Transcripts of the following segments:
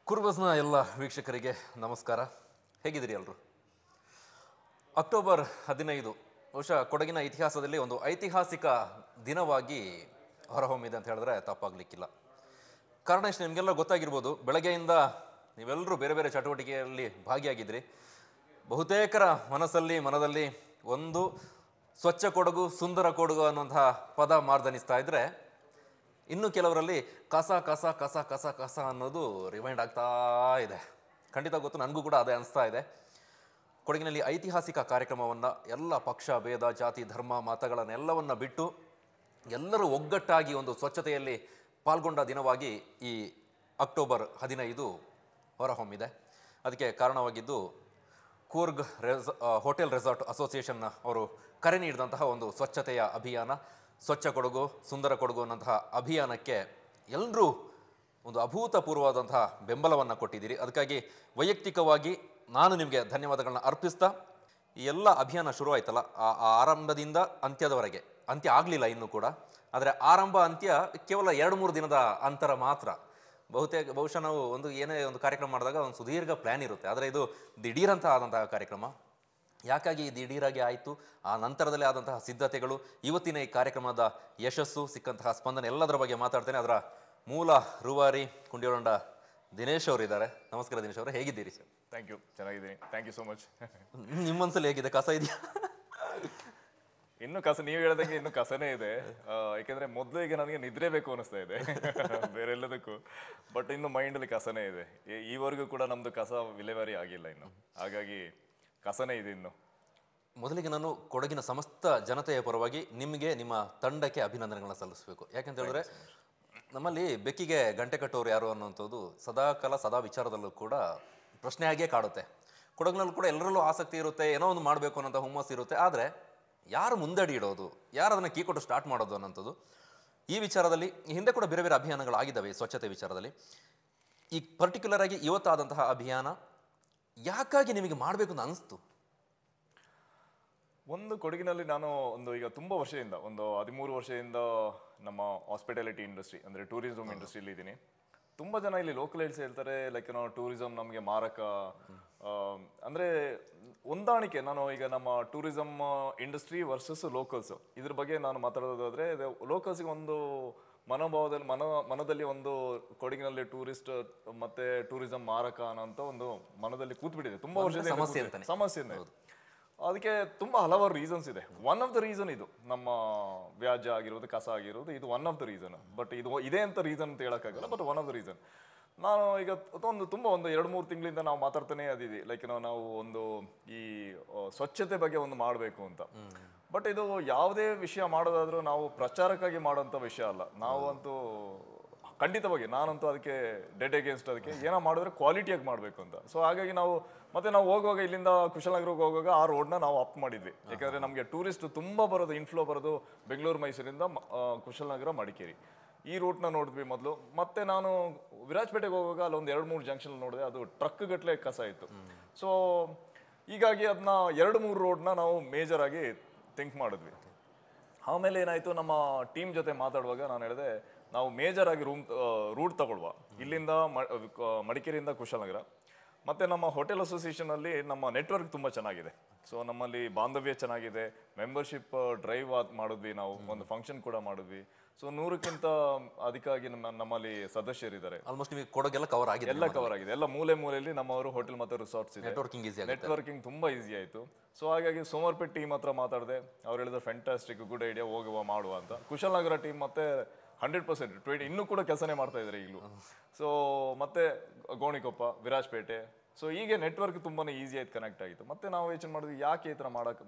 ಕುರ್ಬಸ್ನ ಎಲ್ಲ ವೀಕ್ಷಕರಿಗೆ ನಮಸ್ಕಾರ. ಹೇಗಿದ್ದೀರಿ ಎಲ್ಲರೂ? ಅಕ್ಟೋಬರ್ 15 ಬಹುಶಃ ಕೊಡಗಿನ ಇತಿಹಾಸದಲ್ಲಿ ಒಂದು ಐತಿಹಾಸಿಕ ದಿನವಾಗಿ ಹೊರಹೊಮ್ಮಿದೆ ಅಂತ ಹೇಳಿದ್ರೆ ತಪ್ಪಾಗಲಿಕ್ಕಿಲ್ಲ. ಕಾರಣ ಇಷ್ಟು ನಿಮಗೆಲ್ಲ ಗೊತ್ತಾಗಿರ್ಬೋದು. ಬೆಳಗ್ಗೆಯಿಂದ ನೀವೆಲ್ಲರೂ ಬೇರೆ ಬೇರೆ ಚಟುವಟಿಕೆಯಲ್ಲಿ ಭಾಗಿಯಾಗಿದ್ರಿ. ಬಹುತೇಕರ ಮನದಲ್ಲಿ ಒಂದು ಸ್ವಚ್ಛ ಕೊಡಗು ಸುಂದರ ಕೊಡಗು ಅನ್ನುವಂತಹ ಪದ ಮಾರ್ದನಿಸ್ತಾ ಇದ್ರೆ, ಇನ್ನು ಕೆಲವರಲ್ಲಿ ಕಸ ಕಸ ಕಸ ಕಸ ಕಸ ಅನ್ನೋದು ರಿಮೈಂಡ್ ಆಗ್ತಾ ಇದೆ. ಖಂಡಿತ ಗೊತ್ತು, ನನಗೂ ಕೂಡ ಅದೇ ಅನಿಸ್ತಾ ಇದೆ. ಕೊಡಗಿನಲ್ಲಿ ಐತಿಹಾಸಿಕ ಕಾರ್ಯಕ್ರಮವನ್ನು ಎಲ್ಲ ಪಕ್ಷ ಭೇದ ಜಾತಿ ಧರ್ಮ ಮತಗಳನ್ನೆಲ್ಲವನ್ನು ಬಿಟ್ಟು ಎಲ್ಲರೂ ಒಗ್ಗಟ್ಟಾಗಿ ಒಂದು ಸ್ವಚ್ಛತೆಯಲ್ಲಿ ಪಾಲ್ಗೊಂಡ ದಿನವಾಗಿ ಈ ಅಕ್ಟೋಬರ್ 15 ಹೊರಹೊಮ್ಮಿದೆ. ಅದಕ್ಕೆ ಕಾರಣವಾಗಿದ್ದು ಕೂರ್ಗ್ ಹೋಟೆಲ್ ರೆಸಾರ್ಟ್ ಅಸೋಸಿಯೇಷನ್ ಅವರು ಕರೆ ನೀಡಿದಂತಹ ಒಂದು ಸ್ವಚ್ಛತೆಯ ಅಭಿಯಾನ, ಸ್ವಚ್ಛ ಕೊಡಗು ಸುಂದರ ಕೊಡಗು ಅನ್ನೋಂತಹ ಅಭಿಯಾನಕ್ಕೆ ಎಲ್ಲರೂ ಒಂದು ಅಭೂತಪೂರ್ವವಾದಂತಹ ಬೆಂಬಲವನ್ನು ಕೊಟ್ಟಿದ್ದೀರಿ. ಅದಕ್ಕಾಗಿ ವೈಯಕ್ತಿಕವಾಗಿ ನಾನು ನಿಮಗೆ ಧನ್ಯವಾದಗಳನ್ನ ಅರ್ಪಿಸ್ತಾ, ಈ ಎಲ್ಲ ಅಭಿಯಾನ ಶುರುವಾಯ್ತಲ್ಲ, ಆ ಆರಂಭದಿಂದ ಅಂತ್ಯದವರೆಗೆ, ಅಂತ್ಯ ಆಗಲಿಲ್ಲ ಇನ್ನೂ ಕೂಡ, ಆದರೆ ಆರಂಭ ಅಂತ್ಯ ಕೇವಲ 2-3 ದಿನದ ಅಂತರ ಮಾತ್ರ. ಬಹುಶಃ ನಾವು ಏನೇ ಒಂದು ಕಾರ್ಯಕ್ರಮ ಮಾಡಿದಾಗ ಒಂದು ಸುದೀರ್ಘ ಪ್ಲ್ಯಾನ್ ಇರುತ್ತೆ, ಆದರೆ ಇದು ದಿಢೀರಂತ ಆದಂತಹ ಕಾರ್ಯಕ್ರಮ. ಯಾಕಾಗಿ ದಿಢೀರಾಗಿ ಆಯಿತು, ಆ ನಂತರದಲ್ಲಿ ಆದಂತಹ ಸಿದ್ಧತೆಗಳು, ಇವತ್ತಿನ ಈ ಕಾರ್ಯಕ್ರಮದ ಯಶಸ್ಸು, ಸಿಕ್ಕಂತಹ ಸ್ಪಂದನೆ, ಎಲ್ಲದರ ಬಗ್ಗೆ ಮಾತಾಡ್ತೇನೆ. ಅದರ ಮೂಲ ರೂವಾರಿ ಕುಂಡಿಯೊಂಡ ದಿನೇಶ್ ಅವರು ಇದ್ದಾರೆ. ನಮಸ್ಕಾರ ದಿನೇಶ್ ಅವರೇ, ಹೇಗಿದ್ದೀರಿ ಸರ್? ಥ್ಯಾಂಕ್ ಯು, ಚೆನ್ನಾಗಿದ್ದೀನಿ. Thank you so much. ನಿಮ್ಮ ಮನಸ್ಸಲ್ಲಿ ಹೇಗಿದೆ? ಕಸ ಇದೆಯಾ? ಇನ್ನು ಕಸ, ನೀವು ಹೇಳ್ದಂಗೆ ಇನ್ನು ಕಸನೇ ಇದೆ. ಯಾಕೆಂದ್ರೆ ಮೊದಲಿಗೆ ನನಗೆ ನಿದ್ರೆ ಬೇಕು ಅನಿಸ್ತಾ ಇದೆ ಬೇರೆ ಎಲ್ಲದಕ್ಕೂ. ಬಟ್ ಇನ್ನು ಮೈಂಡಲ್ಲಿ ಕಸನೇ ಇದೆ. ಈವರೆಗೂ ಕೂಡ ನಮ್ದು ಕಸ ವಿಲೇವಾರಿ ಆಗಿಲ್ಲ ಇನ್ನು, ಹಾಗಾಗಿ ಕಸನೇ ಇದೆ ಇನ್ನು. ಮೊದಲಿಗೆ ನಾನು ಕೊಡಗಿನ ಸಮಸ್ತ ಜನತೆಯ ಪರವಾಗಿ ನಿಮಗೆ, ನಿಮ್ಮ ತಂಡಕ್ಕೆ ಅಭಿನಂದನೆಗಳನ್ನ ಸಲ್ಲಿಸಬೇಕು. ಯಾಕಂತ ಹೇಳಿದ್ರೆ ನಮ್ಮಲ್ಲಿ ಬೆಕ್ಕಿಗೆ ಗಂಟೆ ಕಟ್ಟೋರು ಯಾರು ಅನ್ನುವಂಥದ್ದು ಸದಾಕಾಲ ಸದಾ ವಿಚಾರದಲ್ಲೂ ಕೂಡ ಪ್ರಶ್ನೆಯಾಗೇ ಕಾಡುತ್ತೆ. ಕೊಡಗಿನಲ್ಲೂ ಕೂಡ ಎಲ್ಲರಲ್ಲೂ ಆಸಕ್ತಿ ಇರುತ್ತೆ, ಏನೋ ಒಂದು ಮಾಡಬೇಕು ಅನ್ನೋಂಥ ಹುಮ್ಮಸ್ಸು ಇರುತ್ತೆ. ಆದರೆ ಯಾರು ಮುಂದಡಿ ಇಡೋದು, ಯಾರು ಅದನ್ನು ಕೀ ಕೊಟ್ಟು ಸ್ಟಾರ್ಟ್ ಮಾಡೋದು ಅನ್ನೋಂಥದ್ದು, ಈ ವಿಚಾರದಲ್ಲಿ ಹಿಂದೆ ಕೂಡ ಬೇರೆ ಬೇರೆ ಅಭಿಯಾನಗಳಾಗಿದ್ದಾವೆ ಸ್ವಚ್ಛತೆ ವಿಚಾರದಲ್ಲಿ. ಈ ಪರ್ಟಿಕ್ಯುಲರ್ ಆಗಿ ಇವತ್ತಾದಂತಹ ಅಭಿಯಾನ ಯಾಕಾಗಿ ನಿಮಗೆ ಮಾಡಬೇಕು ಅಂತ ಅನಿಸ್ತು? ಒಂದು ಕೊಡಗಿನಲ್ಲಿ ನಾನು ಈಗ ತುಂಬಾ ವರ್ಷದಿಂದ, 13 ವರ್ಷದಿಂದ ನಮ್ಮ ಹಾಸ್ಪಿಟಾಲಿಟಿ ಇಂಡಸ್ಟ್ರಿ ಅಂದ್ರೆ ಟೂರಿಸಂ ಇಂಡಸ್ಟ್ರಿಯಲ್ಲಿ ಇದ್ದೀನಿ. ತುಂಬಾ ಜನ ಇಲ್ಲಿ ಲೋಕಲ್ ಹೇಳ್ಸ್ ಹೇಳ್ತಾರೆ, ಲೈಕ್ ಟೂರಿಸಂ ನಮಗೆ ಮಾರಕ, ಅಂದ್ರೆ ಹೊಂದಾಣಿಕೆ. ನಾನು ಈಗ ನಮ್ಮ ಟೂರಿಸಂ ಇಂಡಸ್ಟ್ರಿ ವರ್ಸಸ್ ಲೋಕಲ್ಸ್ ಇದ್ರ ಬಗ್ಗೆ ನಾನು ಮಾತಾಡೋದಾದ್ರೆ, ಲೋಕಲ್ಸ್ಗೆ ಒಂದು ಮನೋಭಾವದಲ್ಲಿ ಮನದಲ್ಲಿ ಒಂದು ಕೊಡಗಿನಲ್ಲಿ ಟೂರಿಸ್ಟ್ ಮತ್ತೆ ಟೂರಿಸಂ ಮಾರಕ ಅನ್ನೋಂಥ ಒಂದು ಮನದಲ್ಲಿ ಕೂತ್ಬಿಟ್ಟಿದೆ ತುಂಬಾ ವರ್ಷದ ಸಮಸ್ಯೆ. ಅದಕ್ಕೆ ತುಂಬಾ ಹಲವಾರು ರೀಸನ್ಸ್ ಇದೆ. ಒನ್ ಆಫ್ ದ ರೀಸನ್ ಇದು ನಮ್ಮ ವ್ಯಾಜ್ಯ ಆಗಿರೋದು, ಕಸ ಆಗಿರೋದು, ಇದು one of the reason. But ಇದು ಇದೆ ಅಂತ ರೀಸನ್ ಅಂತ ಹೇಳಕ್ಕಾಗಲ್ಲ, but one of the reason. ನಾನು ಈಗ ತುಂಬಾ 2-3 ತಿಂಗಳಿಂದ ನಾವು ಮಾತಾಡ್ತಾನೆ ಅದೀವಿ, ಲೈಕ್ ನಾವು ಈ ಸ್ವಚ್ಛತೆ ಬಗ್ಗೆ ಮಾಡಬೇಕು ಅಂತ. ಬಟ್ ಇದು ಯಾವುದೇ ವಿಷಯ ಮಾಡೋದಾದ್ರೂ ನಾವು ಪ್ರಚಾರಕ್ಕಾಗಿ ಮಾಡೋಂಥ ವಿಷಯ ಅಲ್ಲ. ನಾವಂತೂ ಖಂಡಿತವಾಗಿ, ನಾನಂತೂ ಅದಕ್ಕೆ ಡೆಡ್ ಅಗೇನ್ಸ್ಟ್. ಅದಕ್ಕೆ ಏನೋ ಮಾಡಿದ್ರೆ ಕ್ವಾಲಿಟಿಯಾಗಿ ಮಾಡಬೇಕು ಅಂತ. ಸೊ ಹಾಗಾಗಿ ನಾವು ಹೋಗುವಾಗ ಇಲ್ಲಿಂದ ಕುಶಲನಗರಕ್ಕೆ ಹೋಗುವಾಗ ಆ ರೋಡ್ನ ನಾವು ಅಪ್ ಮಾಡಿದ್ವಿ. ಯಾಕಂದ್ರೆ ನಮಗೆ ಟೂರಿಸ್ಟ್ ತುಂಬಾ ಬರೋದು, ಇನ್ಫ್ಲೋ ಬರೋದು ಬೆಂಗಳೂರು ಮೈಸೂರಿಂದ ಕುಶಲನಗರ ಮಡಿಕೇರಿ, ಈ ರೂಟ್ನ ನೋಡಿದ್ವಿ ಮೊದಲು. ಮತ್ತೆ ನಾನು ವಿರಾಜಪೇಟೆಗೆ ಹೋಗುವಾಗ ಅಲ್ಲಿ 2-3 ಜಂಕ್ಷನ್ ನೋಡಿದೆ, ಅದು ಟ್ರಕ್ ಗಟ್ಟಲೆ ಕಸ ಇತ್ತು. ಸೊ ಹೀಗಾಗಿ ಅದನ್ನ 2-3 ರೋಡ್ನ ನಾವು ಮೇಜರ್ ಆಗಿ ಥಿಂಕ್ ಮಾಡಿದ್ವಿ. ಆಮೇಲೆ ಏನಾಯ್ತು, ನಮ್ಮ ಟೀಮ್ ಜೊತೆ ಮಾತಾಡುವಾಗ ನಾನು ಹೇಳಿದೆ, ನಾವು ಮೇಜರ್ ಆಗಿ ರೂಟ್ ತಗೊಳ್ಳುವ, ಇಲ್ಲಿಂದ ಮಡಿಕೇರಿಯಿಂದ ಕುಶಲನಗರ. ಮತ್ತೆ ನಮ್ಮ ಹೋಟೆಲ್ ಅಸೋಸಿಯೇಷನ್ ಅಲ್ಲಿ ನಮ್ಮ ನೆಟ್ವರ್ಕ್ ತುಂಬಾ ಚೆನ್ನಾಗಿದೆ. ಸೊ ನಮ್ಮಲ್ಲಿ ಬಾಂಧವ್ಯ ಚೆನ್ನಾಗಿದೆ. ಮೆಂಬರ್ಶಿಪ್ ಡ್ರೈವ್ ಮಾಡಿದ್ವಿ, ನಾವು ಒಂದು ಫಂಕ್ಷನ್ ಕೂಡ ಮಾಡಿದ್ವಿ. ಸೊ 100ಕ್ಕಿಂತ ಅಧಿಕಾಗಿ ನಮ್ಮಲ್ಲಿ ಸದಸ್ಯರಿದ್ದಾರೆ. ಆಲ್ಮೋಸ್ಟ್ ನಿಮಗೆ ಕೊಡಗೆಲ್ಲ ಕವರ್ ಆಗಿದೆ. ಎಲ್ಲ ಕವರ್ ಆಗಿದೆ. ಎಲ್ಲ ಮೂಲೆಯಲ್ಲಿ ನಮ್ಮವರು ಹೋಟೆಲ್ ಮತ್ತೆ ರಿಸಾರ್ಟ್ಸ್ ಇದೆ. ನೆಟ್ವರ್ಕಿಂಗ್ ತುಂಬಾ ಈಸಿ ಆಯ್ತು. ಸೊ ಹಾಗಾಗಿ ಸೋಮವಾರಪೇಟೆ ಟೀಮ್ ಹತ್ರ ಮಾತಾಡಿದೆ. ಅವ್ರು ಹೇಳಿದ್ರು ಫ್ಯಾಂಟಾಸ್ಟಿಕ್, ಗುಡ್ ಐಡಿಯಾ, ಹೋಗುವ ಮಾಡುವ ಅಂತ. ಕುಶಲನಗರ ಟೀಮ್ ಮತ್ತೆ 100% 20 ಇನ್ನೂ ಕೂಡ ಕೆಲಸನೇ ಮಾಡ್ತಾ ಇದ್ದಾರೆ ಈಗಲೂ. ಸೊ ಮತ್ತೆ ಗೋಣಿಕೊಪ್ಪ, ವಿರಾಜಪೇಟೆ. ಸೊ ಹೀಗೆ ನೆಟ್ವರ್ಕ್ ತುಂಬಾನೇ ಈಸಿ ಆಯ್ತು, ಕನೆಕ್ಟ್ ಆಗಿತ್ತು. ಮತ್ತೆ ನಾವು ಯೋಚನೆ ಮಾಡಿದ್ವಿ, ಯಾಕೆ ಈ ಥರ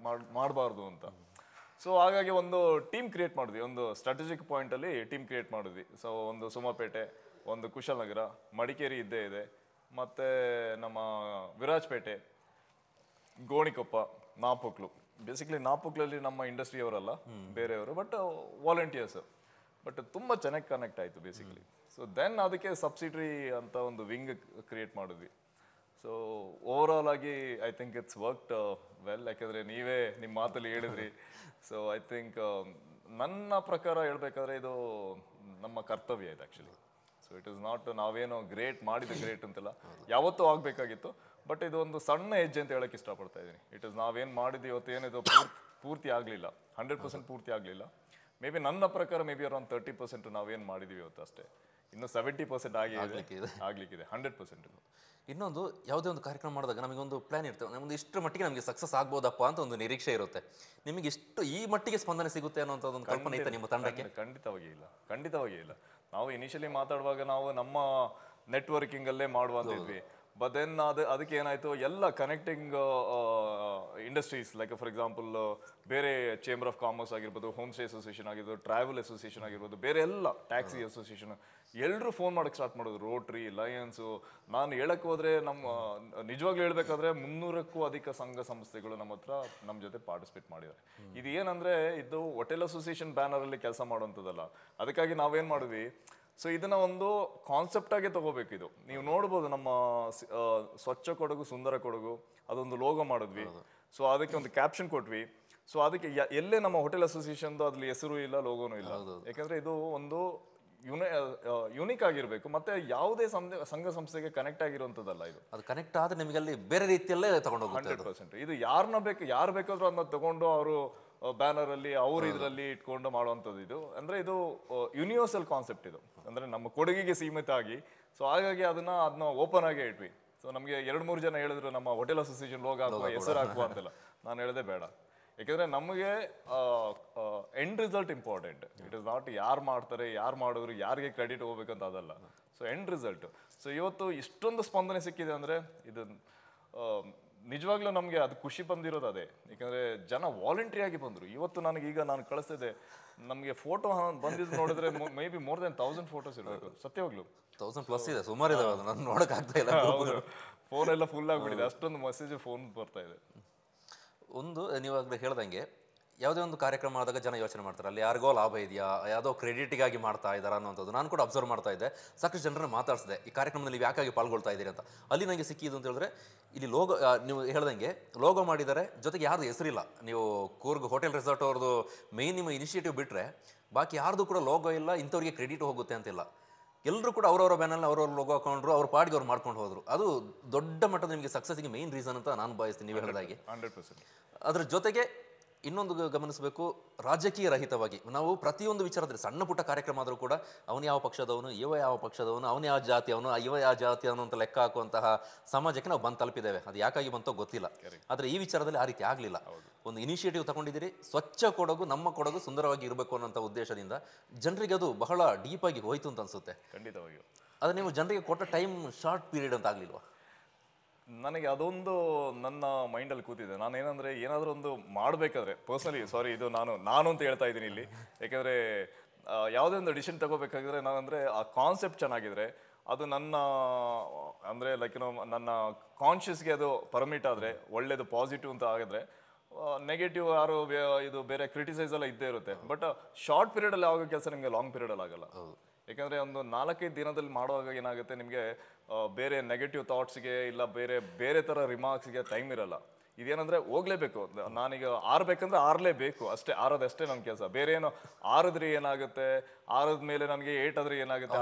ಮಾಡಬಾರ್ದು ಅಂತ. ಸೊ ಹಾಗಾಗಿ ಒಂದು ಟೀಮ್ ಕ್ರಿಯೇಟ್ ಮಾಡಿದ್ವಿ, ಒಂದು ಸ್ಟ್ರಾಟಜಿಕ್ ಪಾಯಿಂಟಲ್ಲಿ ಟೀಮ್ ಕ್ರಿಯೇಟ್ ಮಾಡಿದ್ವಿ. ಸೊ ಒಂದು ಸೋಮವಾರಪೇಟೆ, ಒಂದು ಕುಶಲನಗರ, ಮಡಿಕೇರಿ ಇದ್ದೇ ಇದೆ, ಮತ್ತು ನಮ್ಮ ವಿರಾಜಪೇಟೆ, ಗೋಣಿಕೊಪ್ಪ, ನಾಪೊಕ್ಲು. ಬೇಸಿಕಲಿ ನಾಪೊಕ್ಲಲ್ಲಿ ನಮ್ಮ ಇಂಡಸ್ಟ್ರಿಯವರಲ್ಲ, ಬೇರೆಯವರು, ಬಟ್ ವಾಲಂಟಿಯರ್ಸ್. ಬಟ್ ತುಂಬ ಚೆನ್ನಾಗಿ ಕನೆಕ್ಟ್ ಆಯಿತು ಬೇಸಿಕಲಿ. ಸೊ ದೆನ್ ಅದಕ್ಕೆ ಸಬ್ಸಿಡರಿ ಅಂತ ಒಂದು ವಿಂಗ್ ಕ್ರಿಯೇಟ್ ಮಾಡಿದ್ವಿ. ಸೊ ಓವರ್ ಆಲ್ ಆಗಿ I think it's worked well. ಯಾಕೆಂದರೆ ನೀವೇ ನಿಮ್ಮ ಮಾತಲ್ಲಿ ಹೇಳಿದ್ರಿ. ಸೊ ಐ ಥಿಂಕ್ ನನ್ನ ಪ್ರಕಾರ ಹೇಳ್ಬೇಕಾದ್ರೆ ಇದು ನಮ್ಮ ಕರ್ತವ್ಯ ಇದೆ actually. So it is not ನಾವೇನೋ ಗ್ರೇಟ್ ಮಾಡಿದ ಗ್ರೇಟ್ ಅಂತೆಲ್ಲ, ಯಾವತ್ತೂ ಆಗಬೇಕಾಗಿತ್ತು. ಬಟ್ ಇದು ಒಂದು ಸಣ್ಣ ಹೆಜ್ಜೆ ಅಂತ ಹೇಳಕ್ಕೆ ಇಷ್ಟಪಡ್ತಾ ಇದ್ದೀನಿ. ಇಟ್ ಇಸ್ ನಾವೇನು ಮಾಡಿದ್ದು ಇವತ್ತು ಏನಿದು ಪೂರ್ತಿ ಆಗಲಿಲ್ಲ, 100% ಪೂರ್ತಿ ಆಗಲಿಲ್ಲ. ಮೇ ಬಿ ನನ್ನ ಪ್ರಕಾರ ಮೇ ಬಿ ಅರೌಂಡ್ 30% ನಾವೇನು ಮಾಡಿದ್ದೀವಿ ಇವತ್ತು ಅಷ್ಟೇ. ಇನ್ನು 70% ಆಗ್ಲಿಕ್ಕಿದೆ 100%. ಇನ್ನೊಂದು ಯಾವುದೇ ಒಂದು ಕಾರ್ಯಕ್ರಮ ಮಾಡಿದಾಗ ನಮಗೊಂದು ಪ್ಲಾನ್ ಇರ್ತದೆ, ನಮ್ದು ಇಷ್ಟರ ಮಟ್ಟಿಗೆ ನಮಗೆ ಸಕ್ಸಸ್ ಆಗ್ಬೋದಪ್ಪ ಅಂತ ಒಂದು ನಿರೀಕ್ಷೆ ಇರುತ್ತೆ. ನಿಮಗೆ ಇಷ್ಟು ಈ ಮಟ್ಟಿಗೆ ಸ್ಪಂದನೆ ಸಿಗುತ್ತೆ ಅನ್ನೋಂಥದ್ದು ಕಲ್ಪನೆ ಇತ್ತು ನಿಮ್ಮ ತಂಡಕ್ಕೆ? ಖಂಡಿತವಾಗಿ ಇಲ್ಲ. ನಾವು ಇನಿಷಿಯಲಿ ಮಾತಾಡುವಾಗ ನಾವು ನಮ್ಮ ನೆಟ್ವರ್ಕಿಂಗ್ ಅಲ್ಲೇ ಮಾಡುವಂತಿದ್ವಿ. ಬಟ್ ದೆನ್ ಅದಕ್ಕೆ ಏನಾಯ್ತು, ಎಲ್ಲ connecting industries like for example ಬೇರೆ ಚೇಂಬರ್ ಆಫ್ ಕಾಮರ್ಸ್ ಆಗಿರ್ಬೋದು, ಹೋಮ್ ಸ್ಟೇ ಅಸೋಸಿಯೇಷನ್ ಆಗಿರ್ಬೋದು, ಟ್ರಾವೆಲ್ ಅಸೋಸಿಯೇಷನ್ ಆಗಿರ್ಬೋದು, ಬೇರೆ ಎಲ್ಲ ಟ್ಯಾಕ್ಸಿ ಅಸೋಸಿಯೇಷನ್ ಎಲ್ಲರೂ ಫೋನ್ ಮಾಡೋಕ್ಕೆ ಸ್ಟಾರ್ಟ್ ಮಾಡೋದು. ರೋಟ್ರಿ, ಲಯನ್ಸು, ನಾನು ಹೇಳಕ್ಕೆ ಹೋದ್ರೆ ನಿಜವಾಗ್ಲೂ ಹೇಳ್ಬೇಕಾದ್ರೆ 300ಕ್ಕೂ ಅಧಿಕ ಸಂಘ ಸಂಸ್ಥೆಗಳು ನಮ್ಮ ಜೊತೆ ಪಾರ್ಟಿಸಿಪೇಟ್ ಮಾಡಿದ್ದಾರೆ. ಇದು ಏನಂದ್ರೆ ಇದು ಹೋಟೆಲ್ ಅಸೋಸಿಯೇಷನ್ ಬ್ಯಾನರ್ ಅಲ್ಲಿ ಕೆಲಸ ಮಾಡುವಂಥದ್ದಲ್ಲ. ಅದಕ್ಕಾಗಿ ನಾವೇನ್ ಮಾಡಿದ್ವಿ, ಸೊ ಇದನ್ನ ಒಂದು ಕಾನ್ಸೆಪ್ಟ್ ಆಗಿ ತಗೋಬೇಕು. ಇದು ನೀವು ನೋಡ್ಬೋದು, ನಮ್ಮ ಸ್ವಚ್ಛ ಕೊಡಗು ಸುಂದರ ಕೊಡಗು ಅದೊಂದು ಲೋಗೋ ಮಾಡಿದ್ವಿ. ಸೊ ಅದಕ್ಕೆ ಒಂದು ಕ್ಯಾಪ್ಷನ್ ಕೊಟ್ವಿ. ಸೊ ಅದಕ್ಕೆ ಎಲ್ಲೇ ನಮ್ಮ ಹೋಟೆಲ್ ಅಸೋಸಿಯೇಷನ್ದು ಅದ್ರಲ್ಲಿ ಹೆಸರು ಇಲ್ಲ, ಲೋಗೋನು ಇಲ್ಲ. ಯಾಕಂದ್ರೆ ಇದು ಒಂದು ಯುನಿಕ್ ಆಗಿರ್ಬೇಕು, ಮತ್ತೆ ಯಾವುದೇ ಸಂಘ ಸಂಸ್ಥೆಗೆ ಕನೆಕ್ಟ್ ಆಗಿರುವಂತದ್ದಲ್ಲ. ಇದು ಅದು ಕನೆಕ್ಟ್ ಆದ್ರೆ ನಿಮಗೆ ಅಲ್ಲಿ ಬೇರೆ ರೀತಿಯಲ್ಲೇ ತಗೊಂಡು 100%. ಇದು ಯಾರು ಬೇಕಾದ್ರೂ ಅದನ್ನ ತಗೊಂಡು ಅವರು ಬ್ಯಾನರ್ ಅಲ್ಲಿ ಅವ್ರ ಇದರಲ್ಲಿ ಇಟ್ಕೊಂಡು ಮಾಡುವಂಥದ್ದು. ಇದು ಅಂದ್ರೆ ಇದು ಯೂನಿವರ್ಸಲ್ ಕಾನ್ಸೆಪ್ಟ್. ಇದು ಅಂದ್ರೆ ನಮ್ಮ ಕೊಡಗಿಗೆ ಸೀಮಿತ ಆಗಿ, ಸೊ ಹಾಗಾಗಿ ಅದನ್ನ ಓಪನ್ ಆಗೇ ಇಟ್ವಿ. ಸೊ ನಮಗೆ 2-3 ಜನ ಹೇಳಿದ್ರು ನಮ್ಮ ಹೋಟೆಲ್ ಅಸೋಸಿಯೇಷನ್ ಲೋಗೋ ಹಾಕುವ, ಹೆಸರು ಹಾಕುವ ಅಂತೆಲ್ಲ. ನಾನು ಹೇಳಿದೆ ಬೇಡ, ಯಾಕಂದ್ರೆ ನಮಗೆ end result important. It is not ಯಾರು ಮಾಡ್ತಾರೆ, ಯಾರು ಮಾಡಿದ್ರು, ಯಾರಿಗೆ ಕ್ರೆಡಿಟ್ ಹೋಗ್ಬೇಕಂತ ಅದಲ್ಲ. So end result. ಸೊ ಇವತ್ತು ಇಷ್ಟೊಂದು ಸ್ಪಂದನೆ ಸಿಕ್ಕಿದೆ ಅಂದ್ರೆ ಇದು ನಿಜವಾಗ್ಲೂ ನಮಗೆ ಅದು ಖುಷಿ ಬಂದಿರೋದು ಅದೇ. ಯಾಕಂದ್ರೆ ಜನ ವಾಲಂಟ್ರಿ ಆಗಿ ಬಂದ್ರು. ಇವತ್ತು ನಾನು ಕಳಿಸ್ತಿದ್ದೆ, ನಮಗೆ ಫೋಟೋ ಬಂದಿದ್ದು ನೋಡಿದ್ರೆ may be more than 1000 photos ಇರಬೇಕು. ಸತ್ಯವಾಗ್ಲು 1000+ ಇದೆ, ಸುಮಾರು ಇದಾವೆ, ನಾನು ನೋಡಕ್ ಆಗ್ತಾ ಇಲ್ಲ. ಫೋನ್ ಎಲ್ಲ ಫುಲ್ ಆಗ್ಬಿಟ್ಟಿದೆ, ಅಷ್ಟೊಂದು ಮೆಸೇಜ್ ಫೋನ್ ಬರ್ತಾ ಇದೆ. ಒಂದು ನೀವಾಗಲೇ ಹೇಳ್ದಂಗೆ ಯಾವುದೇ ಒಂದು ಕಾರ್ಯಕ್ರಮ ಆದಾಗ ಜನ ಯೋಚನೆ ಮಾಡ್ತಾರೆ, ಅಲ್ಲಿ ಯಾರಿಗೋ ಲಾಭ ಇದೆಯಾ, ಯಾವುದೋ ಕ್ರೆಡಿಟಿಗಾಗಿ ಮಾಡ್ತಾ ಇದ್ದಾರೆ ಅನ್ನೋಂಥದ್ದು. ನಾನು ಕೂಡ ಅಬ್ಸರ್ವ್ ಮಾಡ್ತಾ ಇದ್ದೆ, ಸಾಕಷ್ಟು ಜನರನ್ನ ಮಾತಾಡಿಸಿದೆ, ಈ ಕಾರ್ಯಕ್ರಮದಲ್ಲಿ ನೀವು ಯಾಕಾಗಿ ಪಾಲ್ಗೊಳ್ತಾ ಇದ್ದೀರಿ ಅಂತ. ಅಲ್ಲಿ ನನಗೆ ಸಿಕ್ಕಿದ್ದು ಅಂತ ಹೇಳಿದ್ರೆ, ಇಲ್ಲಿ ಲೋಗೋ ನೀವು ಹೇಳ್ದಂಗೆ ಲೋಗೋ ಮಾಡಿದ್ದಾರೆ, ಜೊತೆಗೆ ಯಾರ್ದು ಹೆಸರಿಲ್ಲ. ನೀವು ಕೂರ್ಗ್ ಹೋಟೆಲ್ ರೆಸಾರ್ಟ್ ಅವ್ರದ್ದು ಮೇನ್ ನಿಮ್ಮ ಇನಿಷಿಯೇಟಿವ್ ಬಿಟ್ಟರೆ ಬಾಕಿ ಯಾರ್ದು ಕೂಡ ಲೋಗೋ ಇಲ್ಲ, ಇಂಥವ್ರಿಗೆ ಕ್ರೆಡಿಟ್ ಹೋಗುತ್ತೆ ಅಂತಿಲ್ಲ. ಎಲ್ಲರೂ ಕೂಡ ಅವರವರ ಬ್ಯಾನಲ್ಲಿ ಅವ್ರವ್ರ ಲೋಗೋ ಹಾಕೊಂಡ್ರು, ಅವ್ರ ಪಾಡಿಗೆ ಅವ್ರು ಮಾಡ್ಕೊಂಡು ಹೋದ್ರು. ಅದು ದೊಡ್ಡ ಮಟ್ಟದ ನಿಮಗೆ ಸಕ್ಸಸ್ಗೆ ಮೇನ್ ರೀಸನ್ ಅಂತ ನಾನು ಭಾವಿಸ್ತೀನಿ, ನೀವು ಹೇಳಿದಾಗೆ. 100%. ಅದ್ರ ಜೊತೆಗೆ ಇನ್ನೊಂದು ಗಮನಿಸಬೇಕು, ರಾಜಕೀಯ ರಹಿತವಾಗಿ ನಾವು ಪ್ರತಿಯೊಂದು ವಿಚಾರದಲ್ಲಿ ಸಣ್ಣ ಪುಟ್ಟ ಕಾರ್ಯಕ್ರಮ ಆದರೂ ಕೂಡ ಅವನು ಯಾವ ಪಕ್ಷದವನು, ಇವ ಯಾವ ಪಕ್ಷದವನು, ಅವನು ಯಾವ ಜಾತಿ, ಅವನು ಇವ ಯಾವ ಜಾತಿ ಅವನು ಅಂತ ಲೆಕ್ಕ ಹಾಕುವಂತಹ ಸಮಾಜಕ್ಕೆ ನಾವು ಬಂದು ತಲುಪಿದ್ದೇವೆ. ಅದು ಯಾಕಾಗಿ ಬಂತೋ ಗೊತ್ತಿಲ್ಲ. ಆದರೆ ಈ ವಿಚಾರದಲ್ಲಿ ಆ ರೀತಿ ಆಗಲಿಲ್ಲ. ಒಂದು ಇನಿಷಿಯೇಟಿವ್ ತಗೊಂಡಿದ್ದೀರಿ, ಸ್ವಚ್ಛ ಕೊಡಗು, ನಮ್ಮ ಕೊಡಗು ಸುಂದರವಾಗಿ ಇರಬೇಕು ಅನ್ನೋಂಥ ಉದ್ದೇಶದಿಂದ ಜನರಿಗೆ ಅದು ಬಹಳ ಡೀಪಾಗಿ ಹೋಯ್ತು ಅಂತ ಅನ್ಸುತ್ತೆ. ಖಂಡಿತವಾಗಿಯೂ. ಅದು ನೀವು ಜನರಿಗೆ ಕೊಟ್ಟ ಟೈಮ್ ಶಾರ್ಟ್ ಪೀರಿಯಡ್ ಅಂತ ಆಗಲಿಲ್ವಾ? ನನಗೆ ಅದೊಂದು ನನ್ನ ಮೈಂಡಲ್ಲಿ ಕೂತಿದೆ. ನಾನೇನಂದ್ರೆ ಏನಾದರೂ ಒಂದು ಮಾಡಬೇಕಾದ್ರೆ ಪರ್ಸನಲಿ, ಸಾರಿ ಇದು ನಾನು ಅಂತ ಹೇಳ್ತಾ ಇದ್ದೀನಿ ಇಲ್ಲಿ, ಯಾಕೆಂದರೆ ಯಾವುದೇ ಒಂದು ಡಿಸಿಷನ್ ತಗೋಬೇಕಾದ್ರೆ ನಾನಂದರೆ ಆ ಕಾನ್ಸೆಪ್ಟ್ ಚೆನ್ನಾಗಿದ್ರೆ, ಅದು ನನ್ನ ಅಂದರೆ ಲೈಕ್ ನನ್ನ ಕಾನ್ಷಿಯಸ್ಗೆ ಅದು ಪರ್ಮಿಟ್ ಆದರೆ ಒಳ್ಳೇದು, ಪಾಸಿಟಿವ್ ಅಂತ ಆಗಿದ್ರೆ, ನೆಗೆಟಿವ್ ಯಾರು ಇದು ಬೇರೆ ಕ್ರಿಟಿಸೈಸ್ ಎಲ್ಲ ಇದ್ದೇ ಇರುತ್ತೆ. ಬಟ್ ಶಾರ್ಟ್ ಪೀರಿಯಡಲ್ಲಿ ಆಗೋ ಕೆಲಸ ನಿಮಗೆ ಲಾಂಗ್ ಪೀರಿಯಡಲ್ಲಿ ಆಗಲ್ಲ. ಯಾಕಂದರೆ ಒಂದು 4-5 ದಿನದಲ್ಲಿ ಮಾಡುವಾಗ ಏನಾಗುತ್ತೆ, ನಿಮಗೆ ಬೇರೆ ನೆಗೆಟಿವ್ ಥಾಟ್ಸ್ಗೆ ಇಲ್ಲ ಬೇರೆ ಥರ ರಿಮಾರ್ಕ್ಸ್ಗೆ ಟೈಮ್ ಇರಲ್ಲ. ಇದೇನಂದ್ರೆ ಹೋಗ್ಲೇಬೇಕು, ನಾನೀಗ ಆರ್ಬೇಕಂದ್ರೆ ಆರ್ಲೇಬೇಕು ಅಷ್ಟೇ, ಆರೋದಷ್ಟೇ ನನ್ನ ಕೆಲಸ. ಬೇರೆ ಏನೋ ಆರಿದ್ರೆ ಏನಾಗುತ್ತೆ, ಆರದ ಮೇಲೆ ನನಗೆ ಏಟಾದ್ರೆ ಏನಾಗುತ್ತೆ,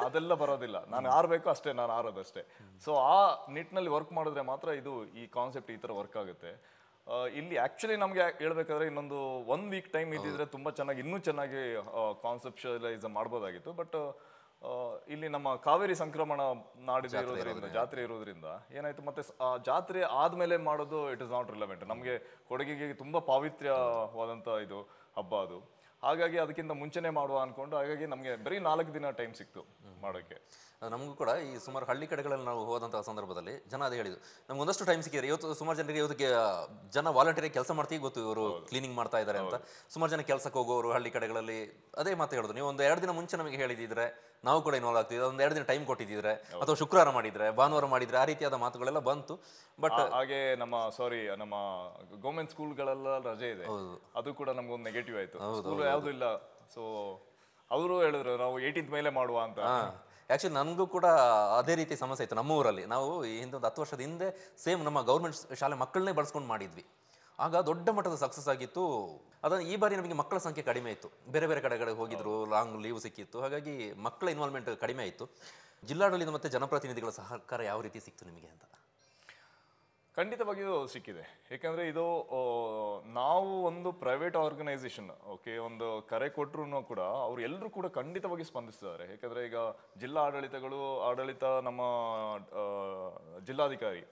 ಅದೆಲ್ಲ ಬರೋದಿಲ್ಲ. ನಾನು ಆರ್ಬೇಕು ಅಷ್ಟೇ, ನಾನು ಆರೋದಷ್ಟೇ. ಸೊ ಆ ನಿಟ್ಟಿನಲ್ಲಿ ವರ್ಕ್ ಮಾಡಿದ್ರೆ ಮಾತ್ರ ಇದು ಈ ಕಾನ್ಸೆಪ್ಟ್ ಈ ಥರ ವರ್ಕ್ ಆಗುತ್ತೆ. ಇಲ್ಲಿ ಆ್ಯಕ್ಚುಲಿ ನಮಗೆ ಹೇಳ್ಬೇಕಾದ್ರೆ ಇನ್ನೊಂದು 1 ವೀಕ್ ಟೈಮ್ ಇದ್ದಿದ್ರೆ ತುಂಬ ಚೆನ್ನಾಗಿ, ಇನ್ನೂ ಚೆನ್ನಾಗಿ ಕಾನ್ಸೆಪ್ಷುಯಲೈಸ್ ಮಾಡ್ಬೋದಾಗಿತ್ತು. ಬಟ್ ಇಲ್ಲಿ ನಮ್ಮ ಕಾವೇರಿ ಸಂಕ್ರಮಣ ಇರೋದ್ರಿಂದ, ಜಾತ್ರೆ ಇರೋದ್ರಿಂದ ಏನಾಯ್ತು, ಮತ್ತೆ ಜಾತ್ರೆ ಆದ್ಮೇಲೆ ಮಾಡೋದು ಇಟ್ ಇಸ್ ನಾಟ್ ರಿಲೆವೆಂಟ್. ನಮಗೆ ಕೊಡಗಿಗೆ ತುಂಬಾ ಪಾವಿತ್ರ್ಯವಾದಂತ ಇದು ಹಬ್ಬ ಅದು. ಹಾಗಾಗಿ ಅದಕ್ಕಿಂತ ಮುಂಚೆನೆ ಮಾಡುವ ಅನ್ಕೊಂಡು, ಹಾಗಾಗಿ ನಮಗೆ ಬರೀ 4 ದಿನ ಟೈಮ್ ಸಿಕ್ತು ಮಾಡೋಕ್ಕೆ. ನಮಗೂ ಕೂಡ ಈ ಸುಮಾರು ಹಳ್ಳಿ ಕಡೆಗಳಲ್ಲಿ ನಾವು ಹೋದಂತಹ ಸಂದರ್ಭದಲ್ಲಿ ಜನ ಅದೇ ಹೇಳಿದ್ರು, ನಮ್ಗೆ ಒಂದಷ್ಟು ಟೈಮ್ ಸಿಕ್ಕಿದ್ರೆ. ಇವತ್ತು ಸುಮಾರು ಜನರಿಗೆ ಇವತ್ತಿಗೆ ಜನ ವಾಲಂಟಿಯರ್ ಕೆಲಸ ಮಾಡ್ತೀವಿ ಗೊತ್ತು, ಇವರು ಕ್ಲೀನಿಂಗ್ ಮಾಡ್ತಾ ಇದ್ದಾರೆ ಅಂತ. ಸುಮಾರು ಜನ ಕೆಲಸಕ್ಕೆ ಹೋಗೋರು ಹಳ್ಳಿ ಕಡೆಗಳಲ್ಲಿ ಅದೇ ಮಾತು ಹೇಳಿದ್ರು, ನೀವು ಒಂದು 2 ದಿನ ಮುಂಚೆ ನಮಗೆ ಹೇಳಿದಿದ್ರೆ ನಾವು ಕೂಡ ಇನ್ವಾಲ್ವ್ ಆಗ್ತಿದ್ವಿ, ಒಂದು 2 ದಿನ ಟೈಮ್ ಕೊಟ್ಟಿದ್ರೆ, ಅಥವಾ ಶುಕ್ರವಾರ ಮಾಡಿದ್ರೆ, ಭಾನುವಾರ ಮಾಡಿದ್ರೆ, ಆ ರೀತಿಯಾದ ಮಾತುಗಳೆಲ್ಲ ಬಂತು. ಬಟ್ ಹಾಗೆ ನಮ್ಮ ಗೌರ್ಮೆಂಟ್ ಸ್ಕೂಲ್ಗಳೆಲ್ಲ ರಜೆ ಇದೆ, ಅದು ಕೂಡ ನಮ್ಗೊಂದು ನೆಗೆಟಿವ್ ಆಯ್ತು. ಸ್ಕೂಲ್ ಯಾವ್ದು ಇಲ್ಲ. ಸೊ ಅವರು ಹೇಳಿದ್ರು ನಾವು 18th ಮೇಲೆ ಮಾಡುವ ಅಂತ. ಆ್ಯಕ್ಚುಲಿ ನನಗೂ ಕೂಡ ಅದೇ ರೀತಿ ಸಮಸ್ಯೆ ಇತ್ತು. ನಮ್ಮ ಊರಲ್ಲಿ ನಾವು ಈ ಹಿಂದೆ ಒಂದು 10 ವರ್ಷದ ಹಿಂದೆ ಸೇಮ್ ನಮ್ಮ ಗೌರ್ಮೆಂಟ್ ಶಾಲೆ ಮಕ್ಕಳನ್ನೇ ಬಳಸ್ಕೊಂಡು ಮಾಡಿದ್ವಿ. ಆಗ ದೊಡ್ಡ ಮಟ್ಟದ ಸಕ್ಸಸ್ ಆಗಿತ್ತು. ಅದನ್ನು ಈ ಬಾರಿ ನಮಗೆ ಮಕ್ಕಳ ಸಂಖ್ಯೆ ಕಡಿಮೆ ಇತ್ತು, ಬೇರೆ ಬೇರೆ ಕಡೆಗಳಿಗೆ ಹೋಗಿದ್ರು, ಲಾಂಗ್ ಲೀವ್ ಸಿಕ್ಕಿತ್ತು, ಹಾಗಾಗಿ ಮಕ್ಕಳ ಇನ್ವಾಲ್ವ್ಮೆಂಟ್ ಕಡಿಮೆ ಆಯಿತು. ಜಿಲ್ಲಾಡಳಿತ ಮತ್ತು ಜನಪ್ರತಿನಿಧಿಗಳ ಸಹಕಾರ ಯಾವ ರೀತಿ ಸಿಕ್ತು ನಿಮಗೆ ಅಂತ? ಖಂಡಿತವಾಗಿಯೂ ಸಿಕ್ಕಿದೆ. ಏಕೆಂದರೆ ಇದು ನಾವು ಒಂದು ಪ್ರೈವೇಟ್ ಆರ್ಗನೈಸೇಷನ್, ಓಕೆ, ಒಂದು ಕರೆ ಕೊಟ್ಟರು ಕೂಡ ಅವ್ರು ಎಲ್ಲರೂ ಕೂಡ ಖಂಡಿತವಾಗಿ ಸ್ಪಂದಿಸ್ತಿದ್ದಾರೆ. ಏಕೆಂದರೆ ಈಗ ಜಿಲ್ಲಾ ಆಡಳಿತ ನಮ್ಮ ಜಿಲ್ಲಾಧಿಕಾರಿ